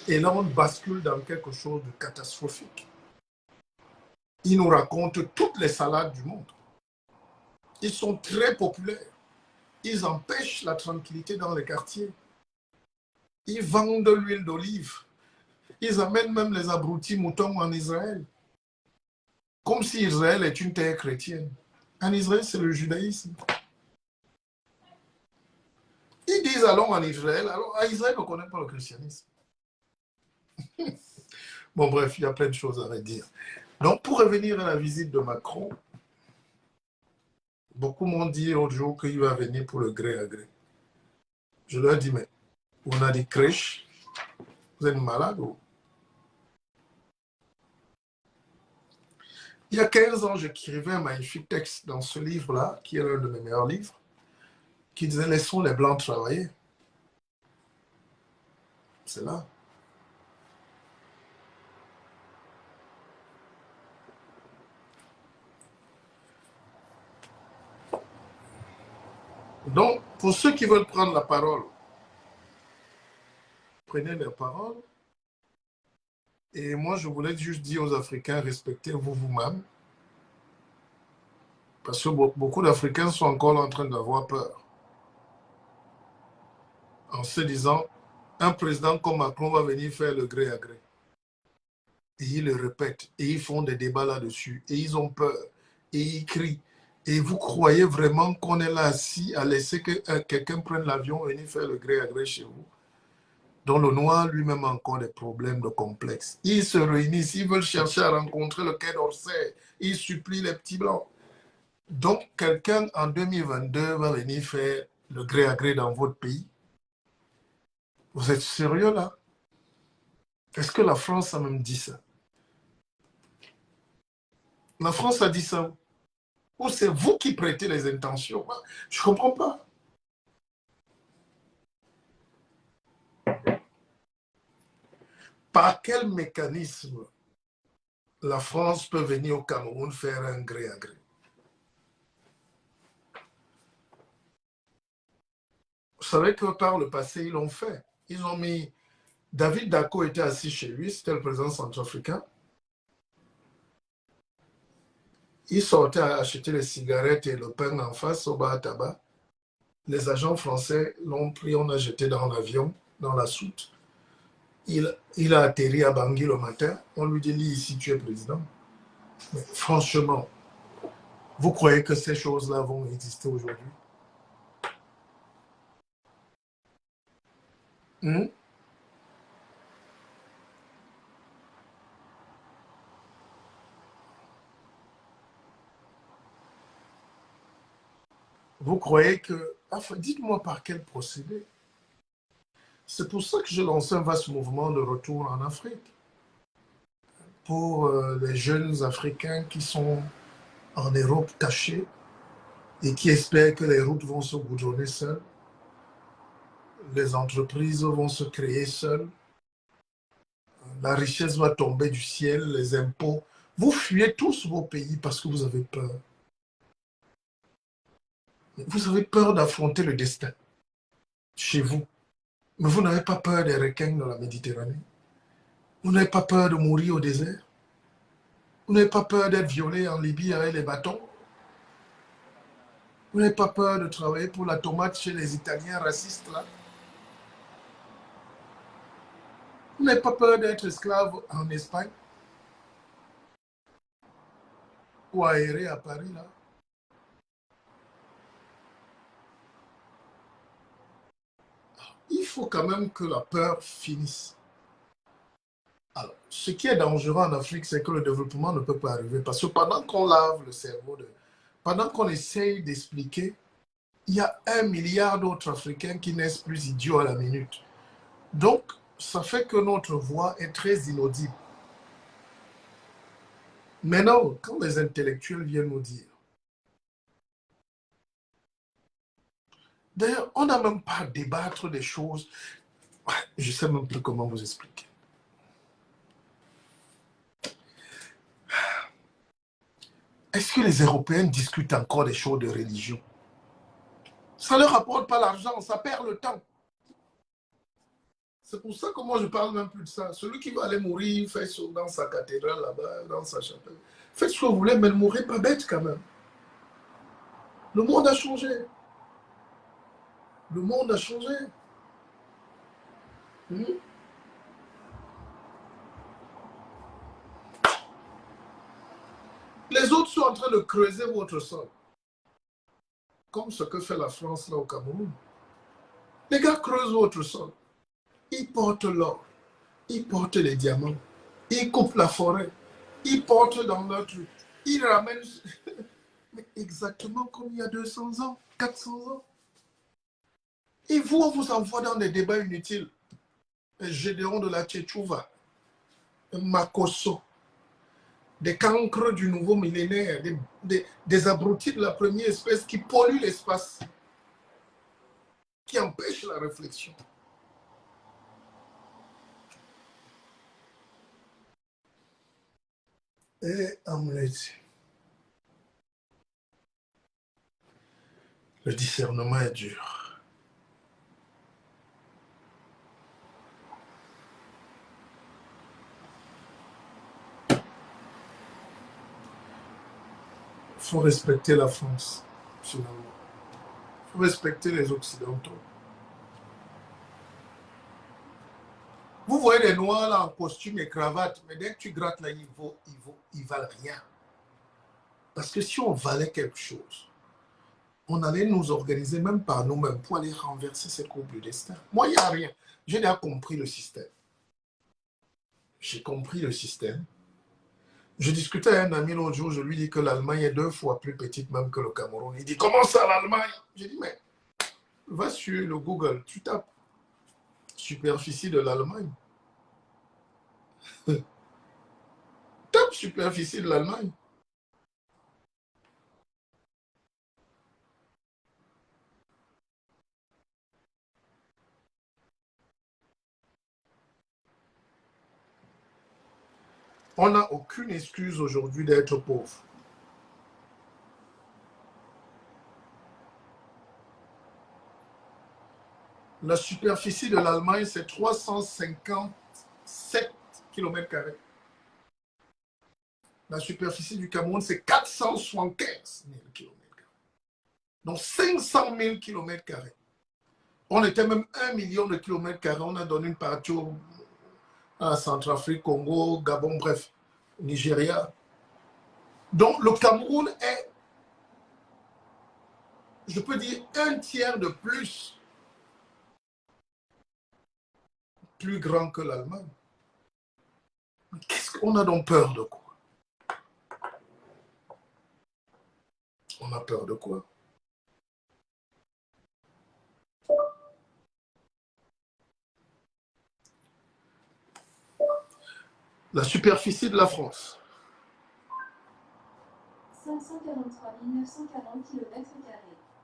Et là, on bascule dans quelque chose de catastrophique. Ils nous racontent toutes les salades du monde. Ils sont très populaires. Ils empêchent la tranquillité dans les quartiers. Ils vendent l'huile d'olive. Ils amènent même les abrutis moutons en Israël. Comme si Israël est une terre chrétienne. En Israël, c'est le judaïsme. Ils disent allons en Israël. Alors, Israël ne connaît pas le christianisme. Bon, bref, il y a plein de choses à redire. Donc, pour revenir à la visite de Macron, beaucoup m'ont dit l'autre jour qu'il va venir pour le gré à gré. Je leur dis, mais on a des crèches, vous êtes malade ou... Il y a 15 ans, j'écrivais un magnifique texte dans ce livre-là, qui est l'un de mes meilleurs livres, qui disait « Laissons les Blancs travailler ». C'est là. Donc, pour ceux qui veulent prendre la parole, prenez la parole. Et moi, je voulais juste dire aux Africains, respectez-vous vous-même. Parce que beaucoup d'Africains sont encore en train d'avoir peur. En se disant, un président comme Macron va venir faire le gré à gré. Et ils le répètent. Et ils font des débats là-dessus. Et ils ont peur. Et ils crient. Et vous croyez vraiment qu'on est là assis à laisser que quelqu'un prenne l'avion et venir faire le gré à gré chez vous? Dont le noir lui-même a encore des problèmes de complexe. Ils se réunissent, ils veulent chercher à rencontrer le Quai d'Orsay. Ils supplient les petits blancs. Donc, quelqu'un en 2022 va venir faire le gré à gré dans votre pays. Vous êtes sérieux là? Est-ce que la France a même dit ça? La France a dit ça? Ou c'est vous qui prêtez les intentions? Je ne comprends pas. Par quel mécanisme la France peut venir au Cameroun faire un gré à gré? Vous savez que par le passé, ils l'ont fait. Ils ont mis... David Dacko était assis chez lui, c'était le président centrafricain. Il sortait à acheter les cigarettes et le pain en face au bar à tabac. Les agents français l'ont pris, on a jeté dans l'avion, dans la soute. Il a atterri à Bangui le matin. On lui dit, ici, tu es président. Mais franchement, vous croyez que ces choses-là vont exister aujourd'hui? Vous croyez que... Enfin, dites-moi par quel procédé? C'est pour ça que j'ai lancé un vaste mouvement de retour en Afrique. Pour les jeunes Africains qui sont en Europe tachés et qui espèrent que les routes vont se goudronner seules, les entreprises vont se créer seules, la richesse va tomber du ciel, les impôts. Vous fuyez tous vos pays parce que vous avez peur. Vous avez peur d'affronter le destin chez vous. Mais vous n'avez pas peur des requins dans la Méditerranée. Vous n'avez pas peur de mourir au désert. Vous n'avez pas peur d'être violé en Libye avec les bâtons. Vous n'avez pas peur de travailler pour la tomate chez les Italiens racistes là? Vous n'avez pas peur d'être esclave en Espagne ou aéré à Paris là? Il faut quand même que la peur finisse. Alors, ce qui est dangereux en Afrique, c'est que le développement ne peut pas arriver. Parce que pendant qu'on lave le cerveau, pendant qu'on essaye d'expliquer, il y a 1 milliard d'autres Africains qui naissent plus idiots à la minute. Donc, ça fait que notre voix est très inaudible. Maintenant, quand les intellectuels viennent nous dire, d'ailleurs, on n'a même pas à débattre des choses, je ne sais même plus comment vous expliquer. Est-ce que les Européens discutent encore des choses de religion? Ça ne leur apporte pas l'argent, ça perd le temps. C'est pour ça que moi je ne parle même plus de ça. Celui qui va aller mourir, fait dans sa cathédrale là-bas, dans sa chapelle. Faites ce que vous voulez, mais ne mourrez pas bête quand même. Le monde a changé. Le monde a changé. Les autres sont en train de creuser votre sol. Comme ce que fait la France là au Cameroun. Les gars creusent votre sol. Ils portent l'or. Ils portent les diamants. Ils coupent la forêt. Ils portent dans leur truc. Ils ramènent exactement comme il y a 200 ans, 400 ans. Et vous, on vous envoie dans des débats inutiles. Gédéon de la Tchétchouva, Makosso, des cancres du nouveau millénaire, des abrutis de la première espèce qui polluent l'espace, qui empêchent la réflexion. Et le discernement est dur. Il faut respecter la France, finalement. Il faut respecter les Occidentaux. Vous voyez les Noirs là en costume et cravate, mais dès que tu grattes là, ils valent rien. Parce que si on valait quelque chose, on allait nous organiser même par nous-mêmes pour aller renverser ces courbes de destin. Moi, il n'y a rien. J'ai déjà compris le système. J'ai compris le système. Je discutais avec un ami l'autre jour, je lui dis que l'Allemagne est 2 fois plus petite même que le Cameroun. Il dit, comment ça l'Allemagne? J'ai dit, mais va sur le Google, tu tapes superficie de l'Allemagne. Tape superficie de l'Allemagne. On n'a aucune excuse aujourd'hui d'être pauvre. La superficie de l'Allemagne, c'est 357 km². La superficie du Cameroun, c'est 475 000 km². Donc 500 000 km². On était même 1 million de km². On a donné une partie à Centrafrique, Congo, Gabon, bref, Nigeria. Donc le Cameroun est, je peux dire, 1/3 de plus grand que l'Allemagne. Qu'est-ce qu'on a donc peur de quoi? On a peur de quoi? La superficie de la France. 543 940 km².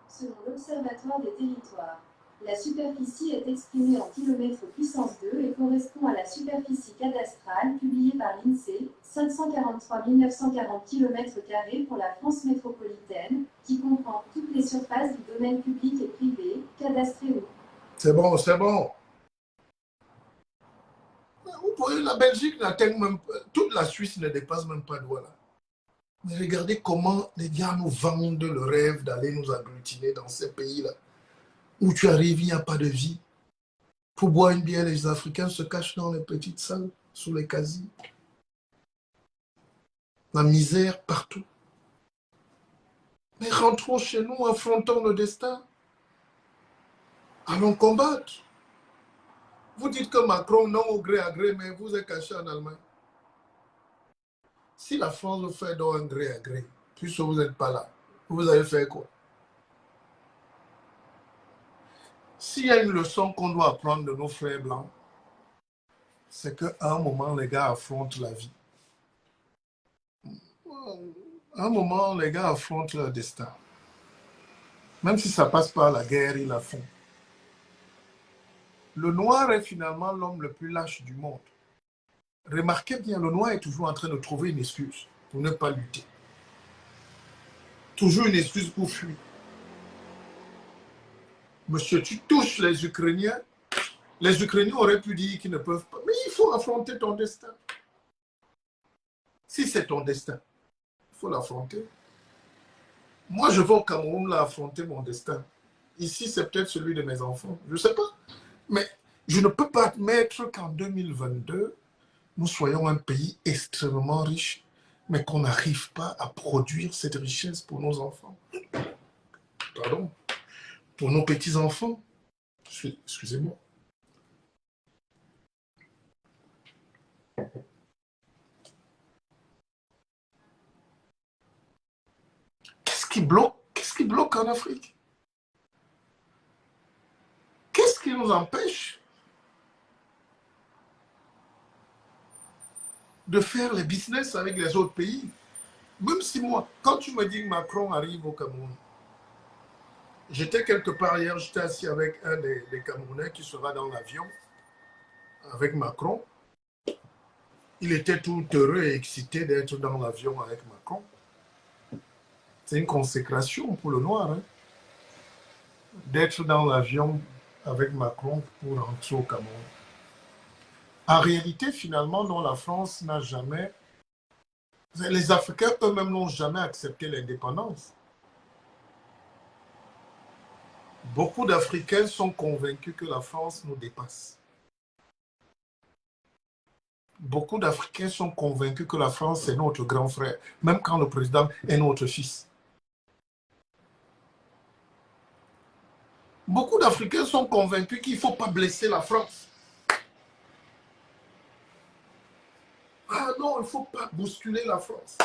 Selon l'Observatoire des territoires, la superficie est exprimée en kilomètres puissance 2 et correspond à la superficie cadastrale publiée par l'INSEE, 543 940 km² pour la France métropolitaine, qui comprend toutes les surfaces du domaine public et privé, cadastrées ou. C'est bon, c'est bon. Vous voyez, la Belgique n'atteint même pas, toute la Suisse ne dépasse même pas Douala. Mais regardez comment les gars nous vendent le rêve d'aller nous agglutiner dans ces pays-là, où tu arrives, il n'y a pas de vie. Pour boire une bière, les Africains se cachent dans les petites salles, sous les casiers. La misère partout. Mais rentrons chez nous, affrontons le destin. Allons combattre. Vous dites que Macron, non au gré à gré, mais vous êtes caché en Allemagne. Si la France le fait donc un gré à gré, puisque vous n'êtes pas là, vous allez faire quoi? S'il y a une leçon qu'on doit apprendre de nos frères blancs, c'est qu'à un moment, les gars affrontent la vie. À un moment, les gars affrontent leur destin. Même si ça passe par la guerre, ils la font. Le noir est finalement l'homme le plus lâche du monde. Remarquez bien, le noir est toujours en train de trouver une excuse pour ne pas lutter. Toujours une excuse pour fuir. Monsieur, tu touches les Ukrainiens. Les Ukrainiens auraient pu dire qu'ils ne peuvent pas. Mais il faut affronter ton destin. Si c'est ton destin, il faut l'affronter. Moi, je vais au Cameroun là, affronter mon destin. Ici, c'est peut-être celui de mes enfants. Je ne sais pas. Mais je ne peux pas admettre qu'en 2022, nous soyons un pays extrêmement riche, mais qu'on n'arrive pas à produire cette richesse pour nos enfants. Pardon, pour nos petits-enfants. Excusez-moi. Qu'est-ce qui bloque en Afrique? Qu'est-ce qui nous empêche de faire les business avec les autres pays? Même si moi, quand tu me dis que Macron arrive au Cameroun, j'étais quelque part hier, j'étais assis avec un des Camerounais qui sera dans l'avion avec Macron. Il était tout heureux et excité d'être dans l'avion avec Macron. C'est une consécration pour le noir, hein, d'être dans l'avion avec Macron pour rentrer au Cameroun. En réalité, finalement, non, la France n'a jamais... Les Africains eux-mêmes n'ont jamais accepté l'indépendance. Beaucoup d'Africains sont convaincus que la France nous dépasse. Beaucoup d'Africains sont convaincus que la France est notre grand frère, même quand le président est notre fils. Beaucoup d'Africains sont convaincus qu'il ne faut pas blesser la France. Ah non, il ne faut pas bousculer la France.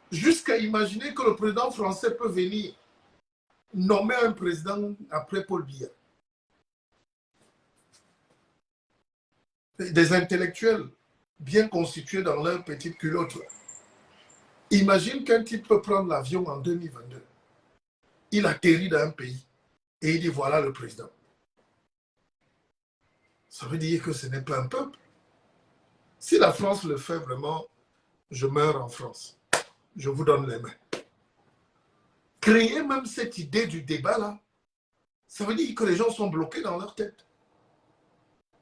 Jusqu'à imaginer que le président français peut venir nommer un président après Paul Biya. Des intellectuels bien constitués dans leur petite culotte. Imagine qu'un type peut prendre l'avion en 2022. Il atterrit dans un pays et il dit voilà le président. Ça veut dire que ce n'est pas un peuple. Si la France le fait vraiment, je meurs en France. Je vous donne les mains. Créer même cette idée du débat là, ça veut dire que les gens sont bloqués dans leur tête.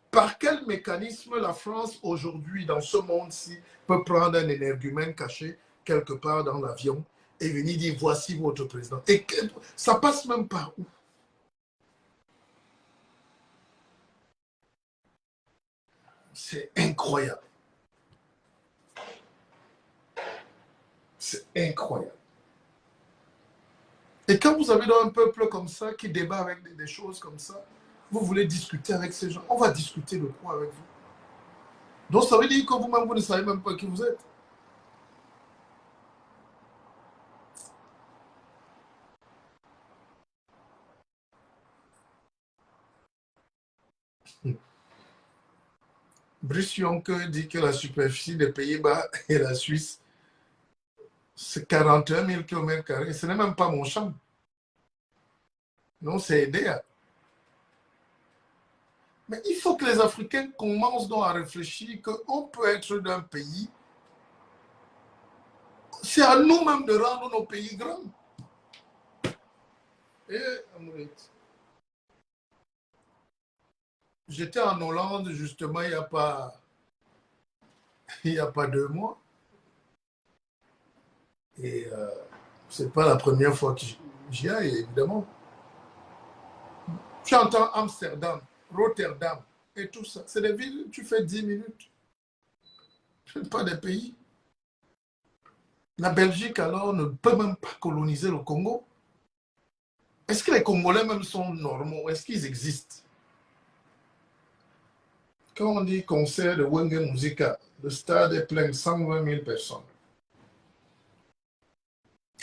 Par quel mécanisme la France aujourd'hui, dans ce monde-ci, peut prendre un énergumène caché quelque part dans l'avion et venir dire voici votre président? Et ça passe même par où? C'est incroyable. C'est incroyable. Et quand vous avez dans un peuple comme ça qui débat avec des choses comme ça, vous voulez discuter avec ces gens, on va discuter de quoi avec vous? Donc ça veut dire que vous-même, vous ne savez même pas qui vous êtes. Brice Yonke dit que la superficie des Pays-Bas et la Suisse, c'est 41 000 km². Ce n'est même pas mon champ. Non, c'est EDEA. Mais il faut que les Africains commencent donc à réfléchir qu'on peut être d'un pays. C'est à nous-mêmes de rendre nos pays grands. J'étais en Hollande justement il n'y a pas 2 mois. Et c'est pas la première fois que j'y aille, évidemment. Tu entends Amsterdam, Rotterdam et tout ça. C'est des villes où tu fais 10 minutes. Pas des pays. La Belgique, alors, ne peut même pas coloniser le Congo. Est-ce que les Congolais même sont normaux? Est-ce qu'ils existent? Quand on dit concert de Wenge Musica, le stade est plein de 120 000 personnes.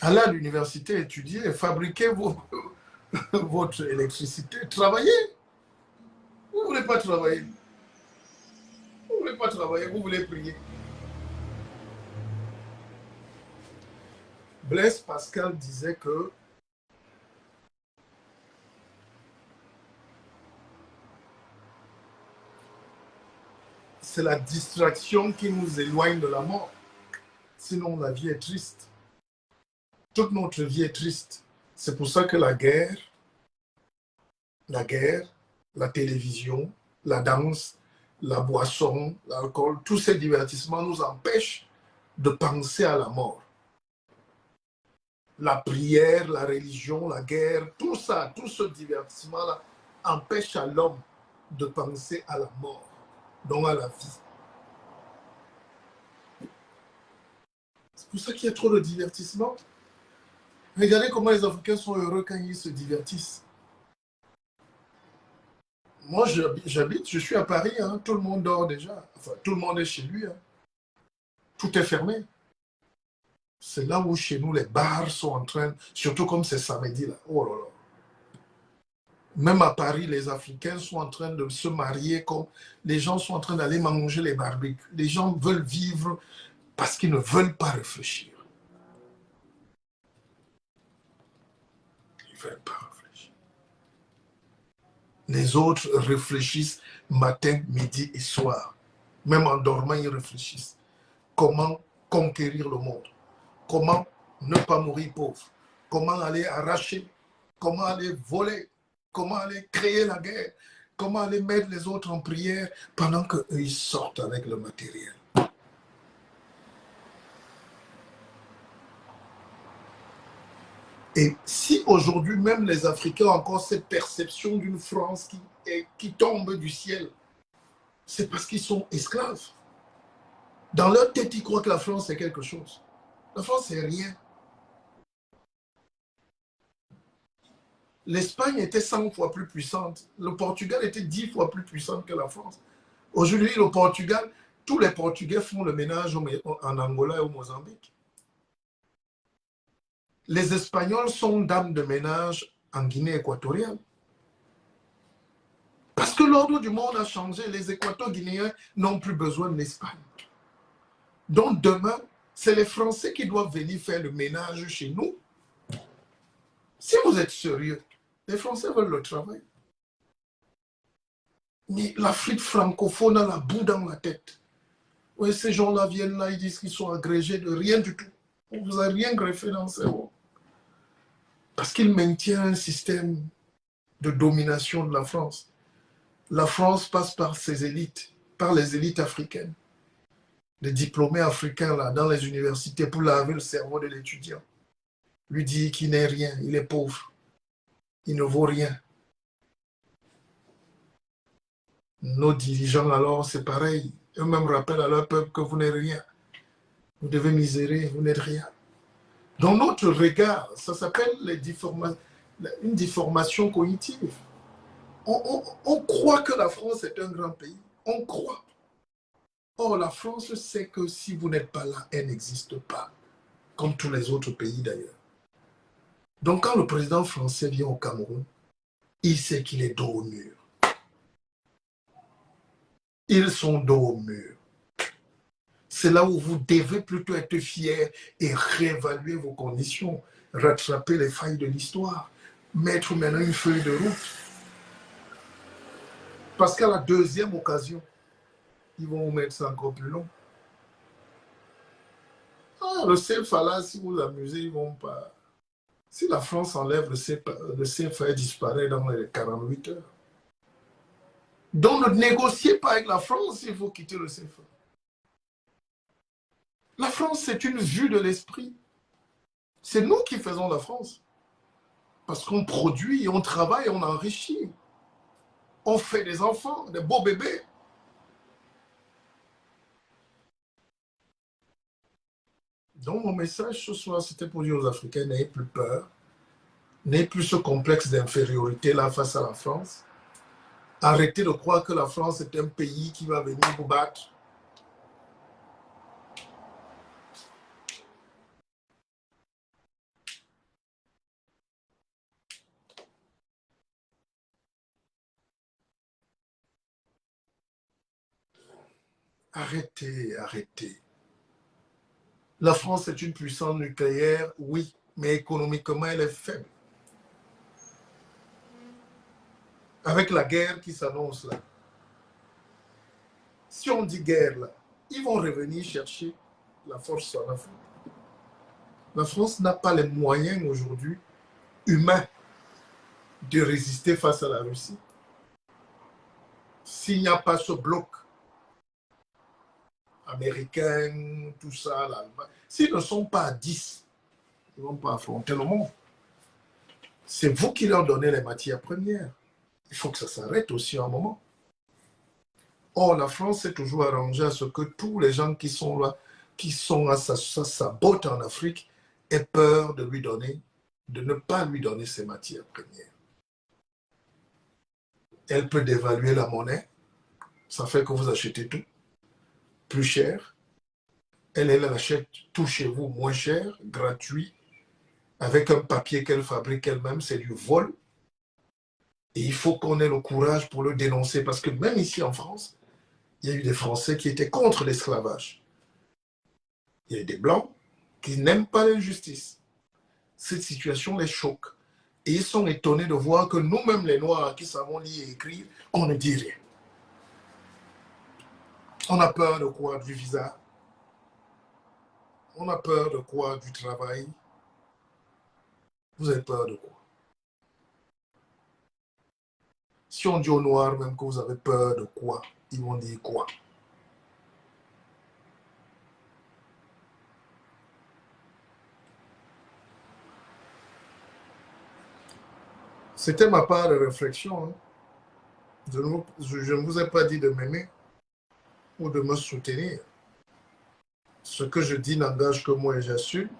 Allez à l'université, étudier, fabriquer votre électricité, travaillez. Vous ne voulez pas travailler. Vous ne voulez pas travailler, vous voulez prier. Blaise Pascal disait que c'est la distraction qui nous éloigne de la mort. Sinon, la vie est triste. Toute notre vie est triste. C'est pour ça que la guerre, la télévision, la danse, la boisson, l'alcool, tous ces divertissements nous empêchent de penser à la mort. La prière, la religion, la guerre, tout ça, tout ce divertissement-là empêche à l'homme de penser à la mort, donc à la vie. C'est pour ça qu'il y a trop de divertissement. Regardez comment les Africains sont heureux quand ils se divertissent. Moi, je suis à Paris, hein, tout le monde dort déjà. Enfin, tout le monde est chez lui. Hein. Tout est fermé. C'est là où chez nous, les bars sont en train, surtout comme c'est samedi là. Oh là là. Même à Paris, les Africains sont en train de se marier, comme les gens sont en train d'aller manger les barbecues. Les gens veulent vivre parce qu'ils ne veulent pas réfléchir. Ils ne veulent pas réfléchir. Les autres réfléchissent matin, midi et soir. Même en dormant, ils réfléchissent. Comment conquérir le monde? Comment ne pas mourir pauvre? Comment aller arracher? Comment aller voler? Comment aller créer la guerre? Comment aller mettre les autres en prière pendant qu'eux, ils sortent avec le matériel? Et si aujourd'hui, même les Africains ont encore cette perception d'une France qui tombe du ciel, c'est parce qu'ils sont esclaves. Dans leur tête, ils croient que la France est quelque chose. La France, c'est rien. L'Espagne était 100 fois plus puissante. Le Portugal était 10 fois plus puissant que la France. Aujourd'hui, le Portugal, tous les Portugais font le ménage en Angola et au Mozambique. Les Espagnols sont dames de ménage en Guinée équatoriale. Parce que l'ordre du monde a changé. Les Équato-Guinéens n'ont plus besoin de l'Espagne. Donc demain, c'est les Français qui doivent venir faire le ménage chez nous. Si vous êtes sérieux, les Français veulent le travail. Mais l'Afrique francophone a la boue dans la tête. Oui, ces gens-là viennent là, ils disent qu'ils sont agrégés de rien du tout. On ne vous a rien greffé dans le cerveau. Parce qu'ils maintiennent un système de domination de la France. La France passe par ses élites, par les élites africaines. Les diplômés africains là, dans les universités pour laver le cerveau de l'étudiant. Lui dit qu'il n'est rien, il est pauvre. Il ne vaut rien. Nos dirigeants alors, c'est pareil. Eux-mêmes rappellent à leur peuple que vous n'êtes rien. Vous devez misérer, vous n'êtes rien. Dans notre regard, ça s'appelle une déformation cognitive. On croit que la France est un grand pays. On croit. Or, la France sait que si vous n'êtes pas là, elle n'existe pas. Comme tous les autres pays d'ailleurs. Donc, quand le président français vient au Cameroun, il sait qu'il est dos au mur. Ils sont dos au mur. C'est là où vous devez plutôt être fiers et réévaluer vos conditions, rattraper les failles de l'histoire, mettre maintenant une feuille de route. Parce qu'à la deuxième occasion, ils vont vous mettre ça encore plus long. Ah, le CFA là, si vous amusez, ils ne vont pas. Si la France enlève le CFA disparaît dans les 48 heures. Donc ne négociez pas avec la France s'il faut quitter le CFA. La France, c'est une vue de l'esprit. C'est nous qui faisons la France. Parce qu'on produit, on travaille, on enrichit. On fait des enfants, des beaux bébés. Donc mon message ce soir, c'était pour dire aux Africains, n'ayez plus peur. N'ayez plus ce complexe d'infériorité-là face à la France. Arrêtez de croire que la France est un pays qui va venir vous battre. Arrêtez, arrêtez. La France est une puissance nucléaire, oui, mais économiquement, elle est faible. Avec la guerre qui s'annonce là, si on dit guerre là, ils vont revenir chercher la force en Afrique. La France n'a pas les moyens aujourd'hui humains de résister face à la Russie. S'il n'y a pas ce bloc américain, tout ça, l'Allemagne, s'ils ne sont pas à 10, ils ne vont pas affronter le monde. C'est vous qui leur donnez les matières premières. Il faut que ça s'arrête aussi un moment. Or, la France s'est toujours arrangée à ce que tous les gens qui sont là, qui sont à sa botte en Afrique, aient peur de lui donner, de ne pas lui donner ses matières premières. Elle peut dévaluer la monnaie, ça fait que vous achetez tout plus cher. Elle achète tout chez vous moins cher, gratuit, avec un papier qu'elle fabrique elle-même, c'est du vol. Et il faut qu'on ait le courage pour le dénoncer, parce que même ici en France, il y a eu des Français qui étaient contre l'esclavage. Il y a des Blancs qui n'aiment pas l'injustice. Cette situation les choque. Et ils sont étonnés de voir que nous-mêmes, les Noirs, qui savons lire et écrire, on ne dit rien. On a peur de quoi? Du visa. On a peur de quoi? Du travail. Vous avez peur de quoi? Si on dit aux Noirs même que vous avez peur de quoi, ils vont dire quoi? C'était ma part de réflexion. Hein. Je ne vous ai pas dit de m'aimer ou de me soutenir. Ce que je dis n'engage que moi et j'assume.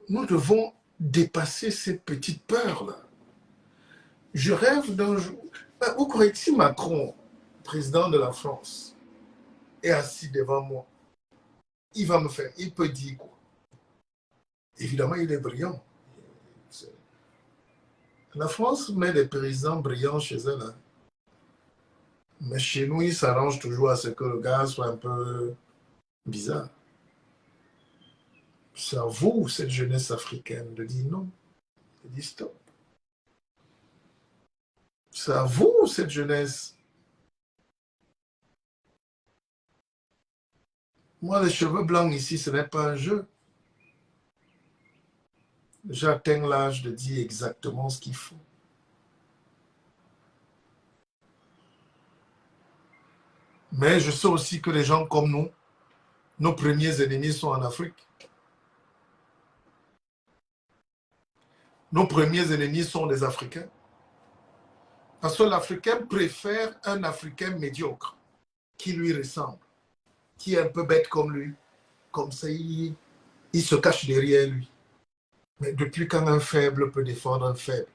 Nous devons dépasser ces petites peurs-là. Je rêve d'un jour. Vous croyez que si Macron, président de la France, est assis devant moi, il va me faire, il peut dire quoi? Évidemment, il est brillant. La France met des présidents brillants chez elle. Hein. Mais chez nous, il s'arrange toujours à ce que le gars soit un peu bizarre. C'est à vous, cette jeunesse africaine, de dire non, de dire stop. C'est à vous, cette jeunesse. Moi, les cheveux blancs ici, ce n'est pas un jeu. J'atteins l'âge de dire exactement ce qu'il faut. Mais je sais aussi que les gens comme nous, nos premiers ennemis sont en Afrique. Nos premiers ennemis sont les Africains. Parce que l'Africain préfère un Africain médiocre qui lui ressemble, qui est un peu bête comme lui. Comme ça, il se cache derrière lui. Mais depuis quand un faible peut défendre un faible?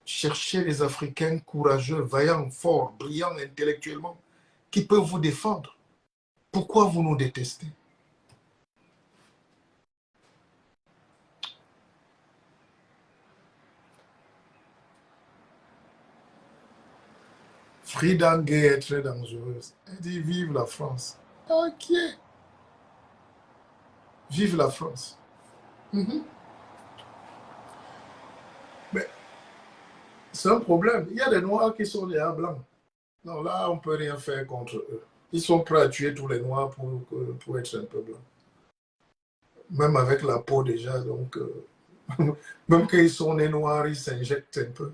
Cherchez les Africains courageux, vaillants, forts, brillants intellectuellement, qui peuvent vous défendre. Pourquoi vous nous détestez? Frida Gay est très dangereuse. Elle dit vive la France. Ok. Vive la France. Mais c'est un problème. Il y a des Noirs qui sont des Blancs. Non, là, on ne peut rien faire contre eux. Ils sont prêts à tuer tous les Noirs pour être un peu blancs. Même avec la peau déjà, donc... même quand ils sont nés noirs, ils s'injectent un peu.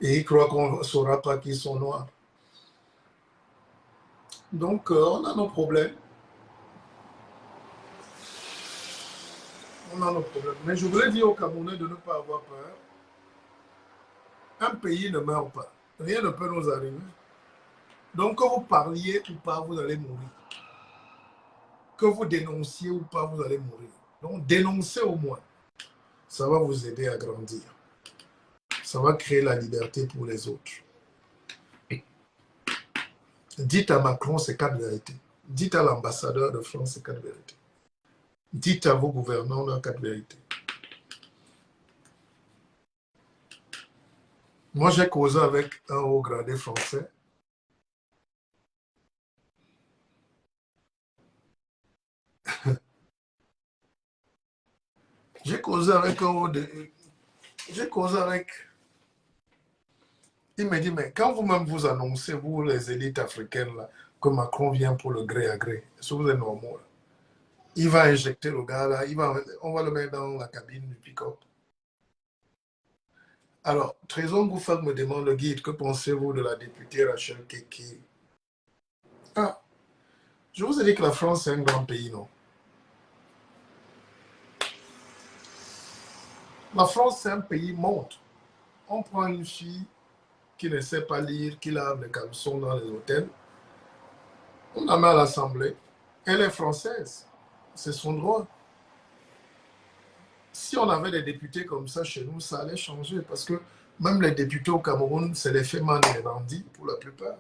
Et ils croient qu'on ne saura pas qu'ils sont noirs. Donc, on a nos problèmes. On a nos problèmes. Mais je voulais dire aux Camerounais de ne pas avoir peur. Un pays ne meurt pas. Rien ne peut nous arriver. Donc, que vous parliez ou pas, vous allez mourir. Que vous dénonciez ou pas, vous allez mourir. Donc, dénoncez au moins. Ça va vous aider à grandir. Ça va créer la liberté pour les autres. Dites à Macron ces 4 vérités. Dites à l'ambassadeur de France ces 4 vérités. Dites à vos gouvernants leurs 4 vérités. Moi, j'ai causé avec un haut gradé français. J'ai causé avec un haut de... J'ai causé avec... Il me dit, mais quand vous-même vous annoncez, vous, les élites africaines, là, que Macron vient pour le gré à gré, est-ce que vous êtes normaux? Là? Il va injecter le gars, là, on va le mettre dans la cabine du pick-up. Alors, Trésor Goufak me demande, le guide, que pensez-vous de la députée Rachel Keke? Ah, je vous ai dit que la France, c'est un grand pays, non? La France, c'est un pays montre. On prend une fille qui ne sait pas lire, qui lave les caleçons dans les hôtels, on la met à l'Assemblée. Elle est française. C'est son droit. Si on avait des députés comme ça chez nous, ça allait changer. Parce que même les députés au Cameroun, c'est les Feman et les Nandi pour la plupart.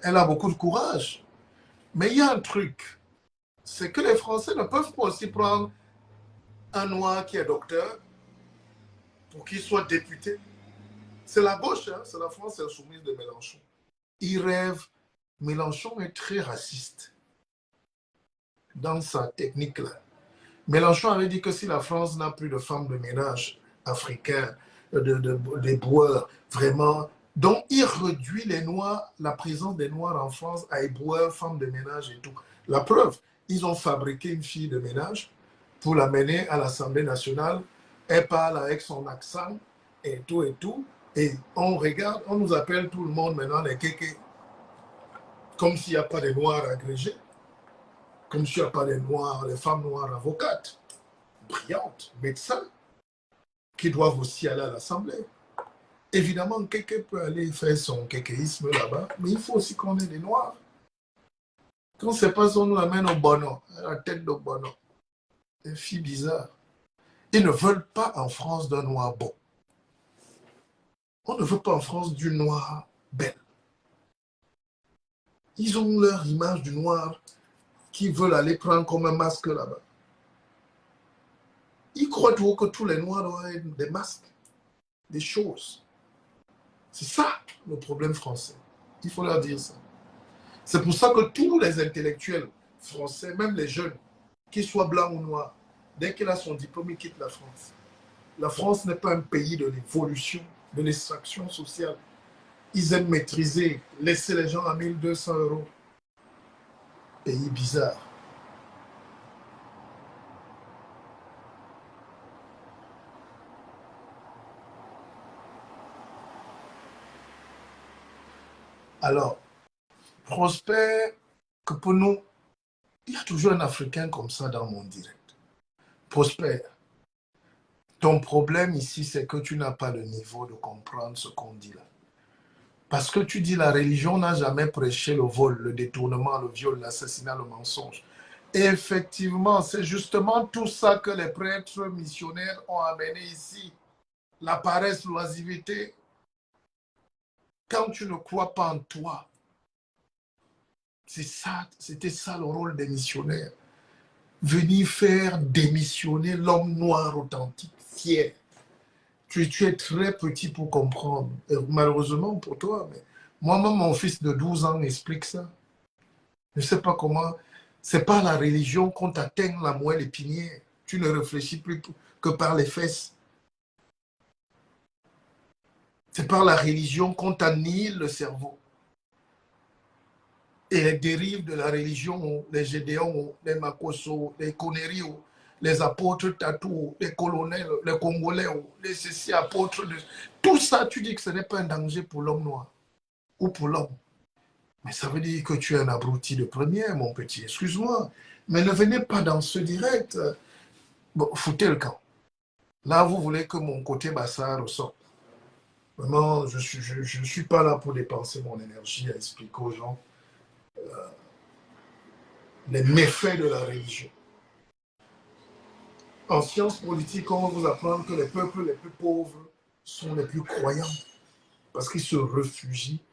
Elle a beaucoup de courage. Mais il y a un truc. C'est que les Français ne peuvent pas aussi prendre un noir qui est docteur pour qu'il soit député. C'est la gauche, hein? C'est la France insoumise de Mélenchon. Il rêve. Mélenchon est très raciste dans sa technique-là. Mélenchon avait dit que si la France n'a plus de femmes de ménage africains, des boueurs, vraiment, donc il réduit les Noirs, la présence des Noirs en France à éboueurs, femmes de ménage et tout. La preuve, ils ont fabriqué une fille de ménage pour l'amener à l'Assemblée nationale. Elle parle avec son accent et tout et tout. Et on regarde, on nous appelle tout le monde maintenant les kékés. Comme s'il n'y a pas de Noirs agrégés. Comme s'il n'y a pas de Noirs, les femmes noires avocates, brillantes, médecins, qui doivent aussi aller à l'Assemblée. Évidemment, quelqu'un peut aller faire son kékéisme là-bas, mais il faut aussi qu'on ait des Noirs. Quand c'est pas ça, on nous amène au bono, à la tête de bono. Des filles bizarres. Ils ne veulent pas en France d'un Noir bon. On ne veut pas en France du Noir belle. Ils ont leur image du Noir qui veulent aller prendre comme un masque là-bas. Ils croient toujours que tous les Noirs doivent être des masques, des choses. C'est ça le problème français. Il faut leur dire ça. C'est pour ça que tous les intellectuels français, même les jeunes, qu'ils soient blancs ou noirs, dès qu'il a son diplôme, il quitte la France. La France n'est pas un pays de l'évolution, de l'extraction sociale. Ils aiment maîtriser, laisser les gens à 1200 €. Pays bizarre. Alors, Prosper, que pour nous, il y a toujours un Africain comme ça dans mon direct. Prosper, ton problème ici, c'est que tu n'as pas le niveau de comprendre ce qu'on dit là. Parce que tu dis la religion n'a jamais prêché le vol, le détournement, le viol, l'assassinat, le mensonge. Et effectivement, c'est justement tout ça que les prêtres missionnaires ont amené ici. La paresse, l'oisiveté. Quand tu ne crois pas en toi, c'était ça le rôle des missionnaires. Venir faire démissionner l'homme noir authentique, fier. Tu es très petit pour comprendre. Et malheureusement pour toi, mais moi-même, mon fils de 12 ans m'explique ça. Je ne sais pas comment. C'est pas la religion qu'on t'atteint la moelle épinière. Tu ne réfléchis plus que par les fesses. C'est par la religion qu'on t'annihile le cerveau. Et les dérives de la religion, les Gédéons, les Makosso, les Koneri, les apôtres Tatou, les colonels, les Congolais, les ceci apôtres, tout ça, tu dis que ce n'est pas un danger pour l'homme noir ou pour l'homme. Mais ça veut dire que tu es un abruti de première, mon petit. Excuse-moi. Mais ne venez pas dans ce direct. Bon, foutez le camp. Là, vous voulez que mon côté bassard ressorte. Vraiment, je suis pas là pour dépenser mon énergie à expliquer aux gens les méfaits de la religion. En sciences politiques, on va vous apprendre que les peuples les plus pauvres sont les plus croyants parce qu'ils se réfugient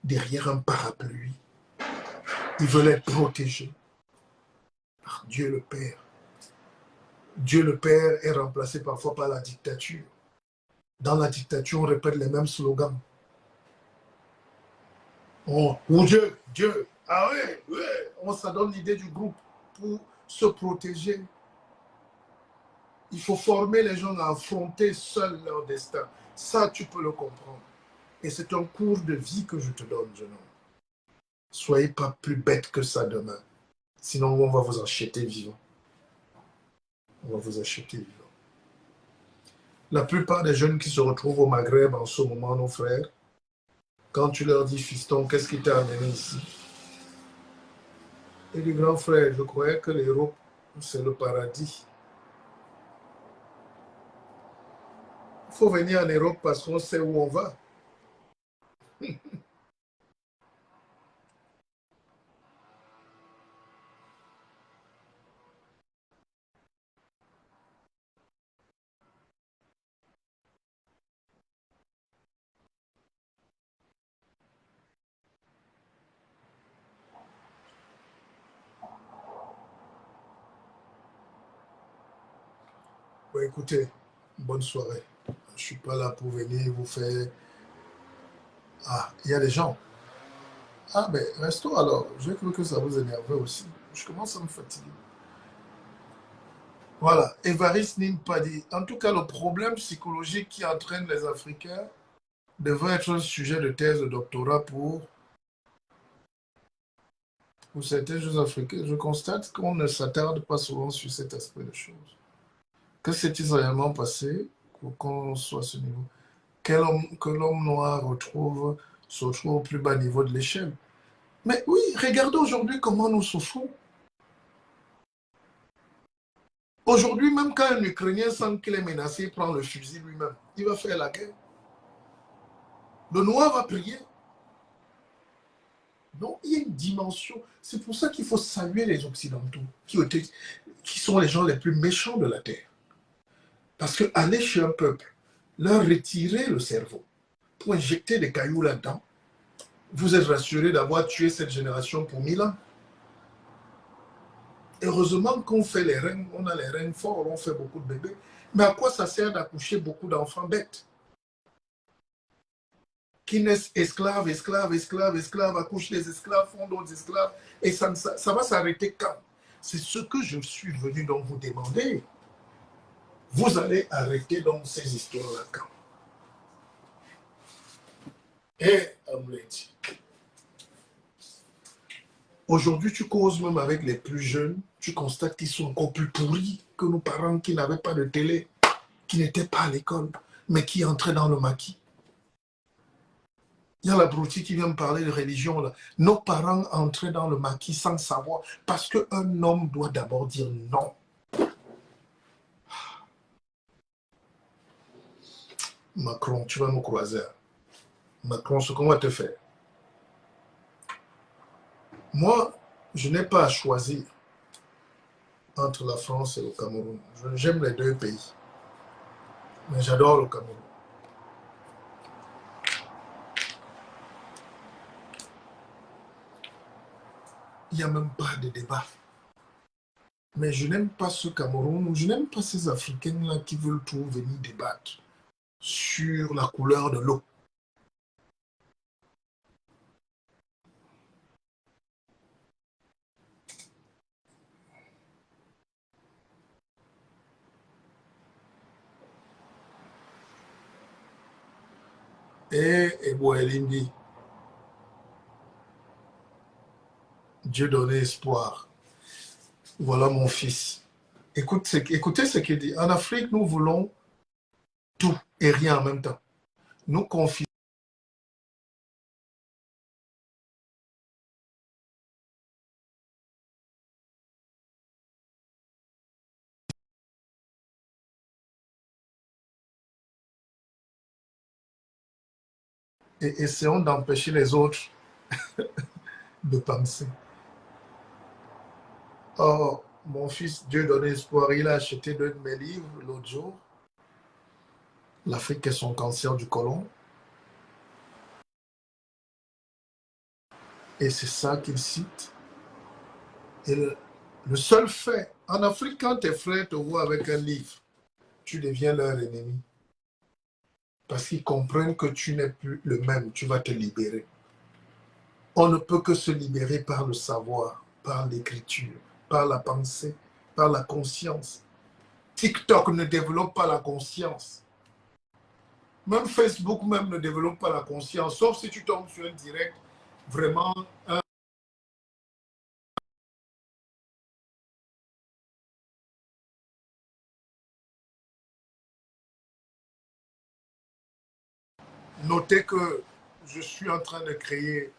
derrière un parapluie. Ils veulent être protégés par Dieu le Père. Dieu le Père est remplacé parfois par la dictature. Dans la dictature, on répète les mêmes slogans. Oh Dieu, Dieu, ah ouais, ouais. On s'adonne l'idée du groupe pour se protéger. Il faut former les gens à affronter seuls leur destin. Ça, tu peux le comprendre. Et c'est un cours de vie que je te donne, jeune homme. Soyez pas plus bête que ça demain. Sinon, on va vous acheter vivant. On va vous acheter vivant. La plupart des jeunes qui se retrouvent au Maghreb en ce moment, nos frères, quand tu leur dis, fiston, qu'est-ce qui t'a amené ici? Et du grand frère, je croyais que l'Europe, c'est le paradis. Il faut venir en Europe parce qu'on sait où on va. Bon, écoutez, bonne soirée. Je ne suis pas là pour venir vous faire... Ah, il y a des gens. Ah, ben, restons alors. J'ai cru que ça vous énervait aussi. Je commence à me fatiguer. Voilà, Évariste Nimpadi. En tout cas, le problème psychologique qui entraîne les Africains devrait être un sujet de thèse de doctorat pour certains jeunes Africains. Je constate qu'on ne s'attarde pas souvent sur cet aspect de choses. Que s'est-il réellement passé pour qu'on soit à ce niveau? Que l'homme noir se retrouve au plus bas niveau de l'échelle. Mais oui, regardez aujourd'hui comment nous souffrons. Aujourd'hui, même quand un Ukrainien sent qu'il est menacé, il prend le fusil lui-même. Il va faire la guerre. Le noir va prier. Donc, il y a une dimension. C'est pour ça qu'il faut saluer les Occidentaux, qui sont les gens les plus méchants de la Terre. Parce qu'aller chez un peuple, leur retirer le cerveau, pour injecter des cailloux là-dedans, vous êtes rassuré d'avoir tué cette génération pour 1000 ans. Heureusement qu'on fait les reins, on a les reins forts, on fait beaucoup de bébés. Mais à quoi ça sert d'accoucher beaucoup d'enfants bêtes qui naissent esclaves, esclaves, esclaves, esclaves, accouchent les esclaves, font d'autres esclaves, et ça va s'arrêter quand? C'est ce que je suis venu donc vous demander. Vous allez arrêter donc ces histoires-là quand? Et Amuleti, aujourd'hui, tu causes même avec les plus jeunes, tu constates qu'ils sont encore plus pourris que nos parents qui n'avaient pas de télé, qui n'étaient pas à l'école, mais qui entraient dans le maquis. Il y a l'abruti qui vient me parler de religion. Là. Nos parents entraient dans le maquis sans savoir, parce qu'un homme doit d'abord dire non. Macron, tu vas nous croiser. Macron, ce qu'on va te faire. Moi, je n'ai pas à choisir entre la France et le Cameroun. J'aime les deux pays, mais j'adore le Cameroun. Il n'y a même pas de débat. Mais je n'aime pas ce Cameroun, je n'aime pas ces Africains-là qui veulent tout venir débattre sur la couleur de l'eau. Et Boelimbi, Dieu donnait espoir. Voilà mon fils. Écoutez ce qu'il dit. En Afrique, nous voulons tout et rien en même temps. Nous confions. Et essayons d'empêcher les autres de penser. Oh, mon fils, Dieu donne espoir. Il a acheté 2 de mes livres l'autre jour. L'Afrique et son cancer du côlon. Et c'est ça qu'il cite. Et le seul fait, en Afrique, quand tes frères te voient avec un livre, tu deviens leur ennemi. Parce qu'ils comprennent que tu n'es plus le même, tu vas te libérer. On ne peut que se libérer par le savoir, par l'écriture, par la pensée, par la conscience. TikTok ne développe pas la conscience. Même Facebook même ne développe pas la conscience, sauf si tu tombes sur un direct vraiment. Notez que je suis en train de créer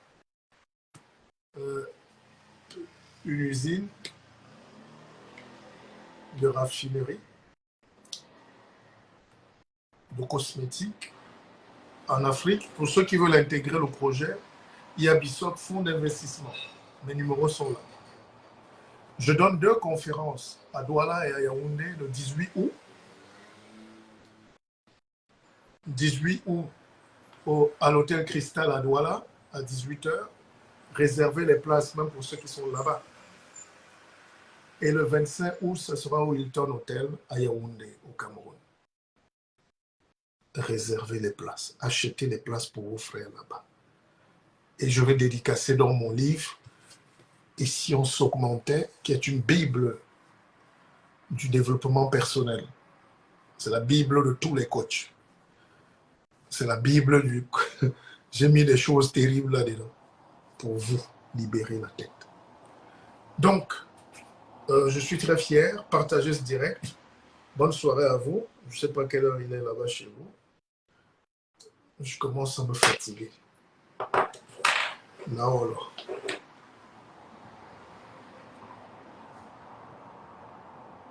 une usine de raffinerie, de cosmétiques en Afrique. Pour ceux qui veulent intégrer le projet, il y a Bissop Fonds d'investissement. Mes numéros sont là. Je donne 2 conférences à Douala et à Yaoundé le 18 août. 18 août à l'hôtel Cristal à Douala à 18h. Réservez les places même pour ceux qui sont là-bas. Et le 25 août, ce sera au Hilton Hotel à Yaoundé, au Cameroun. Réservez les places. Achetez les places pour vos frères là-bas. Et je vais dédicacer dans mon livre « Et si on s'augmentait » qui est une Bible du développement personnel. C'est la Bible de tous les coachs. C'est la Bible du... J'ai mis des choses terribles là-dedans pour vous libérer la tête. Donc, je suis très fier. Partagez ce direct. Bonne soirée à vous. Je ne sais pas quelle heure il est là-bas chez vous. Je commence à me fatiguer. Là, alors.